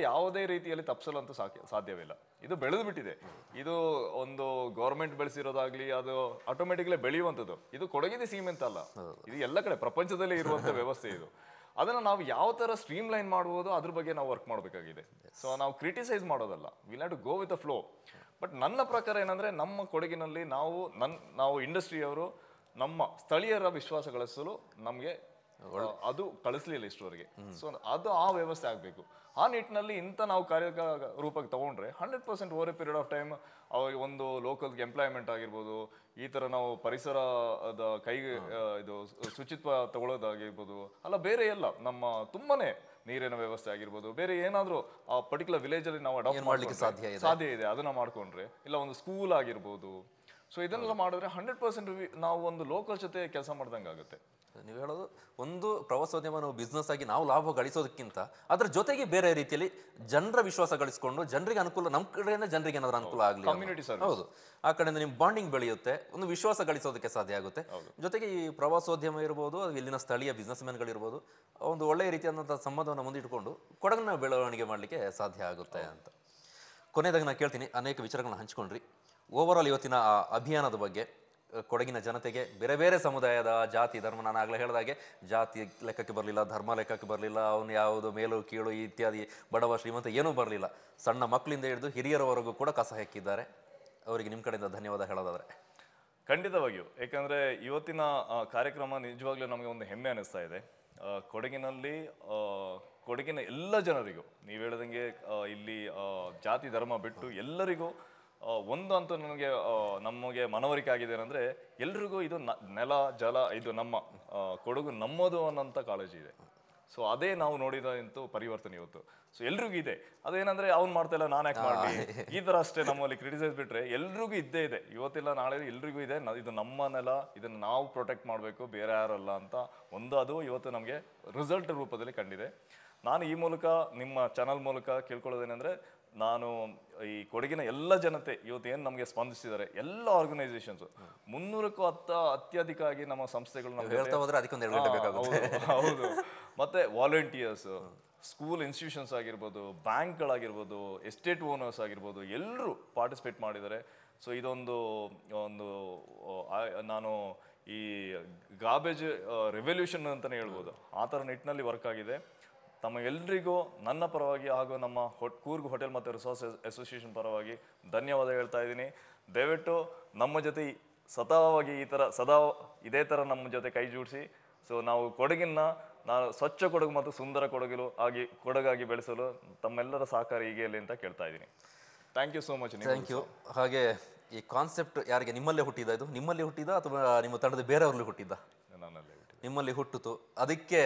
ಯಾವುದೇ ರೀತಿಯಲ್ಲಿ ತಪ್ಪಿಸಲು ಸಾಧ್ಯವಿಲ್ಲ. ಇದು ಬೆಳೆದು ಬಿಟ್ಟಿದೆ. ಇದು ಒಂದು ಗೌರ್ಮೆಂಟ್ ಬೆಳೆಸಿರೋದಾಗ್ಲಿ, ಅದು ಆಟೋಮೆಟಿಕ್ಲಿ ಬೆಳೆಯುವಂಥದ್ದು. ಇದು ಕೊಡಗಿನ ಸೀಮೆ ಅಂತ ಅಲ್ಲ, ಇದು ಎಲ್ಲ ಕಡೆ ಪ್ರಪಂಚದಲ್ಲೇ ಇರುವಂತ ವ್ಯವಸ್ಥೆ ಇದು. ಅದನ್ನ ನಾವು ಯಾವ ತರ ಸ್ಟ್ರೀಮ್ ಲೈನ್ ಮಾಡ್ಬೋದು ಅದ್ರ ಬಗ್ಗೆ ನಾವು ವರ್ಕ್ ಮಾಡಬೇಕಾಗಿದೆ. ಸೊ ನಾವು ಕ್ರಿಟಿಸೈಸ್ ಮಾಡೋದಲ್ಲ, will have to go with the flow. But ನನ್ನ ಪ್ರಕಾರ ಏನಂದ್ರೆ, ನಮ್ಮ ಕೊಡಗಿನಲ್ಲಿ ನಾವು ಇಂಡಸ್ಟ್ರಿಯವರು ನಮ್ಮ ಸ್ಥಳೀಯರ ವಿಶ್ವಾಸ ಗಳಿಸಲು ನಮಗೆ ಅದು ಕಳಿಸ್ಲಿಲ್ಲ ಇಷ್ಟವರೆಗೆ. ಸೊ ಅದು ಆ ವ್ಯವಸ್ಥೆ ಆಗಬೇಕು. ಆ ನಿಟ್ಟಿನಲ್ಲಿ ನಾವು ರೂಪಕ್ಕೆ ತಗೊಂಡ್ರೆ 100% over A period of time ಅವ್ರಿಗೆ ಒಂದು ಲೋಕಲ್ ಎಂಪ್ಲಾಯ್ಮೆಂಟ್ ಆಗಿರ್ಬೋದು, ಈ ತರ ನಾವು ಪರಿಸರದ ಇದು ಶುಚಿತ್ವ ತಗೊಳ್ಳೋದಾಗಿರ್ಬೋದು, ಅಲ್ಲ ಬೇರೆ ಎಲ್ಲ ನಮ್ಮ ತುಂಬಾನೇ ನೀರಿನ ವ್ಯವಸ್ಥೆ ಆಗಿರ್ಬೋದು, ಬೇರೆ ಏನಾದ್ರೂ ಆ ಪರ್ಟಿಕ್ಯುಲರ್ ವಿಲೇಜ್ ಅಲ್ಲಿ ನಾವು ಅಡಾಪ್ಟ್ ಮಾಡ್ಲಿಕ್ಕೆ ಸಾಧ್ಯ ಇದೆ. ಅದನ್ನ ಮಾಡ್ಕೊಂಡ್ರೆ, ಇಲ್ಲ ಒಂದು ಸ್ಕೂಲ್ ಆಗಿರ್ಬೋದು. ಸೊ ಇದನ್ನೆಲ್ಲ ಮಾಡಿದ್ರೆ 100% ನಾವು ಒಂದು ಲೋಕಲ್ ಜೊತೆ ಕೆಲಸ ಮಾಡ್ದಂಗೆ ಆಗುತ್ತೆ. ನೀವು ಹೇಳೋದು ಒಂದು ಪ್ರವಾಸೋದ್ಯಮ ನಾವು ಬಿಸ್ನೆಸ್ ಆಗಿ ನಾವು ಲಾಭ ಗಳಿಸೋದಕ್ಕಿಂತ ಅದ್ರ ಜೊತೆಗೆ ಬೇರೆ ರೀತಿಯಲ್ಲಿ ಜನರ ವಿಶ್ವಾಸ ಗಳಿಸಿಕೊಂಡು ಜನರಿಗೆ ಅನುಕೂಲ, ನಮ್ಮ ಕಡೆಯಿಂದ ಜನರಿಗೆ ಏನಾದ್ರು ಅನುಕೂಲ ಆಗಲಿ, ಕಮ್ಯುನಿಟಿ ಸರ್ವಿಸ್. ಹೌದು, ಆ ಕಡೆಯಿಂದ ನಿಮ್ಮ ಬಾಂಡಿಂಗ್ ಬೆಳೆಯುತ್ತೆ, ಒಂದು ವಿಶ್ವಾಸ ಗಳಿಸೋದಕ್ಕೆ ಸಾಧ್ಯ ಆಗುತ್ತೆ. ಜೊತೆಗೆ ಈ ಪ್ರವಾಸೋದ್ಯಮ ಇರ್ಬೋದು, ಇಲ್ಲಿನ ಸ್ಥಳೀಯ ಬಿಸ್ನೆಸ್ ಮ್ಯಾನ್ಗಳಿರ್ಬೋದು, ಒಂದು ಒಳ್ಳೆಯ ರೀತಿಯಾದಂಥ ಸಂಬಂಧವನ್ನು ಮುಂದಿಟ್ಕೊಂಡು ಕೊಡಗನ್ನ ಬೆಳವಣಿಗೆ ಮಾಡಲಿಕ್ಕೆ ಸಾಧ್ಯ ಆಗುತ್ತೆ ಅಂತ. ಕೊನೆಯದಾಗಿ ನಾನು ಕೇಳ್ತೀನಿ, ಅನೇಕ ವಿಚಾರಗಳನ್ನ ಹಂಚ್ಕೊಂಡ್ರಿ. ಓವರಾಲ್ ಇವತ್ತಿನ ಆ ಅಭಿಯಾನದ ಬಗ್ಗೆ ಕೊಡಗಿನ ಜನತೆಗೆ, ಬೇರೆ ಬೇರೆ ಸಮುದಾಯದ ಜಾತಿ ಧರ್ಮ, ನಾನು ಆಗಲೇ ಹೇಳಿದಾಗೆ ಜಾತಿ ಲೆಕ್ಕಕ್ಕೆ ಬರಲಿಲ್ಲ, ಧರ್ಮ ಲೆಕ್ಕಕ್ಕೆ ಬರಲಿಲ್ಲ, ಅವನು ಯಾವುದು ಮೇಲು ಕೀಳು ಇತ್ಯಾದಿ ಬಡವ ಶ್ರೀಮಂತ ಏನೂ ಬರಲಿಲ್ಲ, ಸಣ್ಣ ಮಕ್ಕಳಿಂದ ಹಿಡಿದು ಹಿರಿಯರವರೆಗೂ ಕೂಡ ಕಸ ಹಾಕಿದ್ದಾರೆ. ಅವರಿಗೆ ನಿಮ್ಮ ಕಡೆಯಿಂದ ಧನ್ಯವಾದ ಹೇಳೋದಾದ್ರೆ. ಖಂಡಿತವಾಗಿಯೂ, ಯಾಕಂದ್ರೆ ಇವತ್ತಿನ ಕಾರ್ಯಕ್ರಮ ನಿಜವಾಗ್ಲೂ ನಮಗೆ ಒಂದು ಹೆಮ್ಮೆ ಅನಿಸ್ತಾ ಇದೆ. ಕೊಡಗಿನ ಎಲ್ಲ ಜನರಿಗೂ, ನೀವು ಹೇಳ್ದಂಗೆ ಇಲ್ಲಿ ಜಾತಿ ಧರ್ಮ ಬಿಟ್ಟು ಎಲ್ಲರಿಗೂ ಒಂದು ಅಂತೂ ನಮಗೆ ಮನವರಿಕೆ ಆಗಿದೆ ಏನಂದ್ರೆ, ಎಲ್ರಿಗೂ ಇದು ನೆಲ ಜಲ, ಇದು ನಮ್ಮ ಕೊಡಗು ನಮ್ಮದು ಅನ್ನೋಂಥ ಕಾಳಜಿ ಇದೆ. ಸೊ ಅದೇ ನಾವು ನೋಡಿದಂತೂ ಪರಿವರ್ತನೆ ಇವತ್ತು. ಸೊ ಎಲ್ರಿಗೂ ಇದೆ. ಅದೇನಂದ್ರೆ ಅವ್ನು ಮಾಡ್ತಾ ಇಲ್ಲ, ನಾನು ಯಾಕೆ ಮಾಡಲಿ, ಈ ತರ ಅಷ್ಟೇ ನಮ್ಮಲ್ಲಿ ಕ್ರಿಟಿಸೈಸ್ ಬಿಟ್ರೆ ಎಲ್ರಿಗೂ ಇದ್ದೇ ಇದೆ. ಇವತ್ತಿಲ್ಲ ನಾಳೆ ಎಲ್ರಿಗೂ ಇದೆ, ಇದು ನಮ್ಮ ನೆಲ, ಇದನ್ನ ನಾವು ಪ್ರೊಟೆಕ್ಟ್ ಮಾಡಬೇಕು, ಬೇರೆ ಯಾರಲ್ಲ ಅಂತ ಅದು ಇವತ್ತು ನಮಗೆ ರಿಸಲ್ಟ್ ರೂಪದಲ್ಲಿ ಕಂಡಿದೆ. ನಾನು ಈ ಮೂಲಕ ನಿಮ್ಮ ಚಾನಲ್ ಮೂಲಕ ಕೇಳ್ಕೊಳ್ಳೋದೇನೆಂದ್ರೆ, ನಾನು ಈ ಕೊಡಗಿನ ಎಲ್ಲ ಜನತೆ ಇವತ್ತು ಏನು ನಮಗೆ ಸ್ಪಂದಿಸಿದ್ದಾರೆ, ಎಲ್ಲ ಆರ್ಗನೈಸೇಷನ್ಸ್ 300ಕ್ಕೂ ಅತ್ಯಧಿಕ ಆಗಿ ನಮ್ಮ ಸಂಸ್ಥೆಗಳು ಹೌದು, ಮತ್ತೆ ವಾಲಂಟಿಯರ್ಸ್, ಸ್ಕೂಲ್ ಇನ್ಸ್ಟಿಟ್ಯೂಷನ್ಸ್ ಆಗಿರ್ಬೋದು, ಬ್ಯಾಂಕ್ಗಳಾಗಿರ್ಬೋದು, ಎಸ್ಟೇಟ್ ಓನರ್ಸ್ ಆಗಿರ್ಬೋದು, ಎಲ್ಲರೂ ಪಾರ್ಟಿಸಿಪೇಟ್ ಮಾಡಿದ್ದಾರೆ. ಸೊ ಇದೊಂದು ನಾನು ಈ ಗಾರ್ಬೇಜ್ ರೆವಲ್ಯೂಷನ್ ಅಂತಲೇ ಹೇಳ್ಬೋದು, ಆ ಥರ ನಿಟ್ಟಿನಲ್ಲಿ ವರ್ಕ್ ಆಗಿದೆ. ತಮಗೆಲ್ಲರಿಗೂ ನನ್ನ ಪರವಾಗಿ ಹಾಗೂ ನಮ್ಮ ಕೂರ್ಗ್ ಹೋಟೆಲ್ ಮತ್ತು ರಿಸಾರ್ಟ್ಸ್ ಅಸೋಸಿಯೇಷನ್ ಪರವಾಗಿ ಧನ್ಯವಾದ ಹೇಳ್ತಾ ಇದ್ದೀನಿ. ದಯವಿಟ್ಟು ನಮ್ಮ ಜೊತೆ ಸತತವಾಗಿ ಈ ಥರ ಸದಾ ಇದೇ ಥರ ನಮ್ಮ ಜೊತೆ ಕೈ ಜೋಡಿಸಿ ಸೊ ನಾವು ಕೊಡಗಿನ ನಾನು ಸ್ವಚ್ಛ ಕೊಡಗು ಮತ್ತು ಸುಂದರ ಕೊಡಗಾಗಿ ಬೆಳೆಸಲು ತಮ್ಮೆಲ್ಲರ ಸಹಕಾರ ಹೀಗೆ ಇರಲಿ ಅಂತ ಕೇಳ್ತಾ ಇದ್ದೀನಿ. Thank you so much. Thank you. ಹಾಗೆ ಈ ಕಾನ್ಸೆಪ್ಟ್ ಯಾರಿಗೆ ನಿಮ್ಮಲ್ಲೇ ಹುಟ್ಟಿದ ಇದು ನಿಮ್ಮಲ್ಲಿ ಹುಟ್ಟಿದ ಅಥವಾ ನಿಮ್ಮ ತಂಡದ ಬೇರೆಯವ್ರಲ್ಲಿ ಹುಟ್ಟಿದ್ದ? ನನ್ನಲ್ಲೇ ನಿಮ್ಮಲ್ಲಿ ಹುಟ್ಟಿತು. ಅದಕ್ಕೆ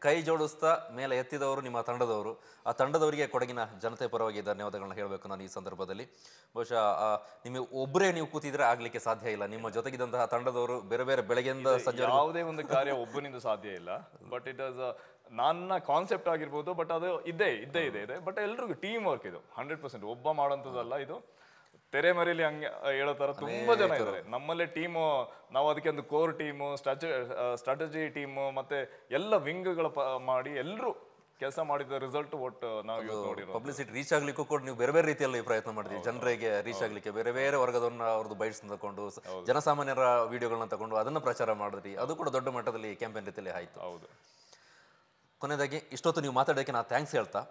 ಕೈ ಜೋಡಿಸ್ತಾ ಮೇಲೆ ಎತ್ತಿದವರು ನಿಮ್ಮ ತಂಡದವರು. ಆ ತಂಡದವರಿಗೆ ಕೊಡಗಿನ ಜನತೆ ಪರವಾಗಿ ಧನ್ಯವಾದಗಳನ್ನ ಹೇಳಬೇಕು ನಾನು ಈ ಸಂದರ್ಭದಲ್ಲಿ. ಬಹುಶಃ ನಿಮಗೆ ಒಬ್ಬರೇ ನೀವು ಕೂತಿದ್ರೆ ಆಗ್ಲಿಕ್ಕೆ ಸಾಧ್ಯ ಇಲ್ಲ. ನಿಮ್ಮ ಜೊತೆಗಿದ್ದಂತಹ ತಂಡದವರು ಬೇರೆ ಬೇರೆ ಬೆಳಗ್ಗೆಯಿಂದ ಸಂಜೆ ಯಾವುದೇ ಒಂದು ಕಾರ್ಯ ಒಬ್ಬನಿಂದ ಸಾಧ್ಯ ಇಲ್ಲ. ಬಟ್ ಇಟ್ ವಾಸ್ ನನ್ನ ಕಾನ್ಸೆಪ್ಟ್ ಆಗಿರ್ಬೋದು, ಬಟ್ ಅದು ಇದೆ ಬಟ್ ಎಲ್ರಿಗೂ ಟೀಮ್ ವರ್ಕ್ ಇದು 100%. ಒಬ್ಬ ಮಾಡೋಂಥದ್ದಲ್ಲ ಇದು. ತೆರೆಮರೆಯಲ್ಲಿ ಹಂಗೆ ಹೇಳೋ ಥರ ತುಂಬಾ ಜನ ಇದ್ದಾರೆ ನಮ್ಮಲ್ಲೇ ಟೀಮು. ನಾವು ಅದಕ್ಕೆ ಒಂದು ಕೋರ್ ಟೀಮು, ಸ್ಟ್ರಾಟಜಿ ಟೀಮು ಮತ್ತೆ ಎಲ್ಲ ವಿಂಗ್ಗಳ ಮಾಡಿ ಎಲ್ಲರೂ ಕೆಲಸ ಮಾಡಿದ ರಿಸಲ್ಟ್ ಒಟ್ಟು ನಾವು ಇವತ್ತು ನೋಡಿರೋ. ಪಬ್ಲಿಸಿಟಿ ರೀಚ್ ಆಗ್ಲಿಕ್ಕೂ ಕೂಡ ನೀವು ಬೇರೆ ಬೇರೆ ರೀತಿಯಲ್ಲಿ ಪ್ರಯತ್ನ ಮಾಡಿದ್ರಿ. ಜನರಿಗೆ ರೀಚ್ ಆಗ್ಲಿಕ್ಕೆ ಬೇರೆ ಬೇರೆ ವರ್ಗದವ್ರನ್ನ ಅವ್ರದ್ದು ಬೈಟ್ಸ್ ತಗೊಂಡು ಜನಸಾಮಾನ್ಯರ ವಿಡಿಯೋಗಳನ್ನ ತಗೊಂಡು ಅದನ್ನ ಪ್ರಚಾರ ಮಾಡಿದ್ರಿ. ಅದು ಕೂಡ ದೊಡ್ಡ ಮಟ್ಟದಲ್ಲಿ ಕ್ಯಾಂಪೇನ್ ರೀತಿಯಲ್ಲಿ ಆಯ್ತು. ಹೌದು. ಕೊನೆಯದಾಗಿ ಇಷ್ಟೊತ್ತು ನೀವು ಮಾತಾಡೋಕ್ಕೆ ನಾನು ಥ್ಯಾಂಕ್ಸ್ ಹೇಳ್ತಾ,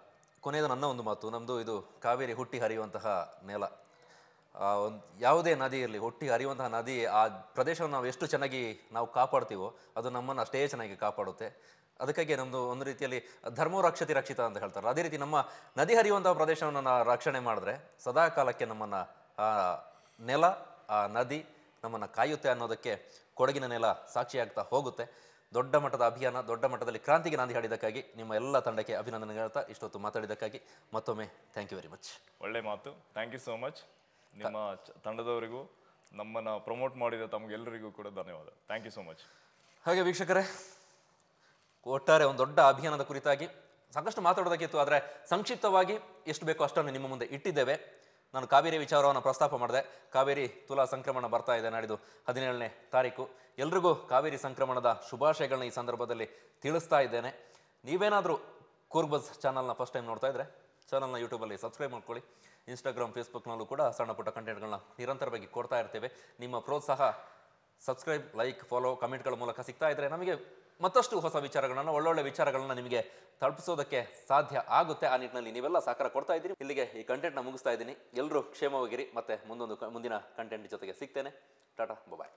ಕೊನೆಯದು ನನ್ನ ಒಂದು ಮಾತು, ನಮ್ಮದು ಇದು ಕಾವೇರಿ ಹುಟ್ಟಿ ಹರಿಯುವಂತಹ ನೆಲ. ಒಂದು ಯಾವುದೇ ನದಿ ಇರಲಿ, ಹುಟ್ಟಿ ಹರಿಯುವಂತಹ ನದಿ, ಆ ಪ್ರದೇಶವನ್ನು ನಾವು ಎಷ್ಟು ಚೆನ್ನಾಗಿ ನಾವು ಕಾಪಾಡ್ತೀವೋ ಅದು ನಮ್ಮನ್ನು ಅಷ್ಟೇ ಚೆನ್ನಾಗಿ ಕಾಪಾಡುತ್ತೆ. ಅದಕ್ಕಾಗಿ ನಮ್ಮದು ಒಂದು ರೀತಿಯಲ್ಲಿ ಧರ್ಮೋ ರಕ್ಷತಿ ರಕ್ಷಿತ ಅಂತ ಹೇಳ್ತಾರೆ. ಅದೇ ರೀತಿ ನಮ್ಮ ನದಿ ಹರಿಯುವಂತಹ ಪ್ರದೇಶವನ್ನು ನಾವು ರಕ್ಷಣೆ ಮಾಡಿದ್ರೆ ಸದಾ ಕಾಲಕ್ಕೆ ನಮ್ಮನ್ನು ಆ ನೆಲ, ಆ ನದಿ ನಮ್ಮನ್ನು ಕಾಯುತ್ತೆ ಅನ್ನೋದಕ್ಕೆ ಕೊಡಗಿನ ನೆಲ ಸಾಕ್ಷಿಯಾಗ್ತಾ ಹೋಗುತ್ತೆ. ದೊಡ್ಡ ಮಟ್ಟದ ಅಭಿಯಾನ, ದೊಡ್ಡ ಮಟ್ಟದಲ್ಲಿ ಕ್ರಾಂತಿಗೆ ನಾಂದಿ ಹಾಡಿದ್ದಕ್ಕಾಗಿ ನಿಮ್ಮ ಎಲ್ಲ ತಂಡಕ್ಕೆ ಅಭಿನಂದನೆ ಹೇಳ್ತಾ ಇಷ್ಟೊತ್ತು ಮಾತಾಡಿದ್ದಕ್ಕಾಗಿ ಮತ್ತೊಮ್ಮೆ ಥ್ಯಾಂಕ್ ಯು ವೆರಿ ಮಚ್. ಒಳ್ಳೆ ಮಾತು. Thank you so much. ನಿಮ್ಮ ತಂಡದವರಿಗೂ ನಮ್ಮನ್ನು ಪ್ರಮೋಟ್ ಮಾಡಿದ ತಮಗೆಲ್ಲರಿಗೂ ಕೂಡ ಧನ್ಯವಾದ. Thank you so much. ಹಾಗೆ ವೀಕ್ಷಕರೇ, ಒಟ್ಟಾರೆ ಒಂದು ದೊಡ್ಡ ಅಭಿಯಾನದ ಕುರಿತಾಗಿ ಸಾಕಷ್ಟು ಮಾತಾಡೋದಕ್ಕಿತ್ತು, ಆದರೆ ಸಂಕ್ಷಿಪ್ತವಾಗಿ ಎಷ್ಟು ಬೇಕೋ ಅಷ್ಟನ್ನು ನಿಮ್ಮ ಮುಂದೆ ಇಟ್ಟಿದ್ದೇವೆ. ನಾನು ಕಾವೇರಿ ವಿಚಾರವನ್ನು ಪ್ರಸ್ತಾಪ ಮಾಡಿದೆ. ಕಾವೇರಿ ತುಲಾ ಸಂಕ್ರಮಣ ಬರ್ತಾ ಇದೆ ನಾಡಿದ್ದು 17ನೇ ತಾರೀಕು. ಎಲ್ರಿಗೂ ಕಾವೇರಿ ಸಂಕ್ರಮಣದ ಶುಭಾಶಯಗಳನ್ನ ಈ ಸಂದರ್ಭದಲ್ಲಿ ತಿಳಿಸ್ತಾ ಇದ್ದೇನೆ. ನೀವೇನಾದರೂ ಕೂರ್ಗ್ ಬಜ್ ಚಾನಲ್ನ ಫಸ್ಟ್ ಟೈಮ್ ನೋಡ್ತಾ ಇದ್ರೆ ಚಾನಲ್ನ ಯೂಟ್ಯೂಬಲ್ಲಿ ಸಬ್ಸ್ಕ್ರೈಬ್ ಮಾಡ್ಕೊಳ್ಳಿ. ಇನ್ಸ್ಟಾಗ್ರಾಮ್, ಫೇಸ್ಬುಕ್ನಲ್ಲೂ ಕೂಡ ಸಣ್ಣ ಪುಟ್ಟ ಕಂಟೆಂಟ್ಗಳನ್ನ ನಿರಂತರವಾಗಿ ಕೊಡ್ತಾ ಇರ್ತೇವೆ. ನಿಮ್ಮ ಪ್ರೋತ್ಸಾಹ, ಸಬ್ಸ್ಕ್ರೈಬ್, ಲೈಕ್, ಫಾಲೋ, ಕಮೆಂಟ್ಗಳ ಮೂಲಕ ಸಿಗ್ತಾ ಇದ್ರೆ ನಮಗೆ ಮತ್ತಷ್ಟು ಹೊಸ ವಿಚಾರಗಳನ್ನ, ಒಳ್ಳೊಳ್ಳೆ ವಿಚಾರಗಳನ್ನ ನಿಮಗೆ ತಲುಪಿಸೋದಕ್ಕೆ ಸಾಧ್ಯ ಆಗುತ್ತೆ. ಆ ನಿಟ್ಟಿನಲ್ಲಿ ನೀವೆಲ್ಲ ಸಹಕಾರ ಕೊಡ್ತಾ ಇದ್ದೀರಿ. ಇಲ್ಲಿಗೆ ಈ ಕಂಟೆಂಟ್ನ ಮುಗಿಸ್ತಾ ಇದ್ದೀನಿ. ಎಲ್ಲರೂ ಕ್ಷೇಮವಾಗಿರಿ. ಮತ್ತೆ ಮುಂದಿನ ಕಂಟೆಂಟ್ ಜೊತೆಗೆ ಸಿಗ್ತೇನೆ. ಟಾಟಾ, ಬಾಯ್.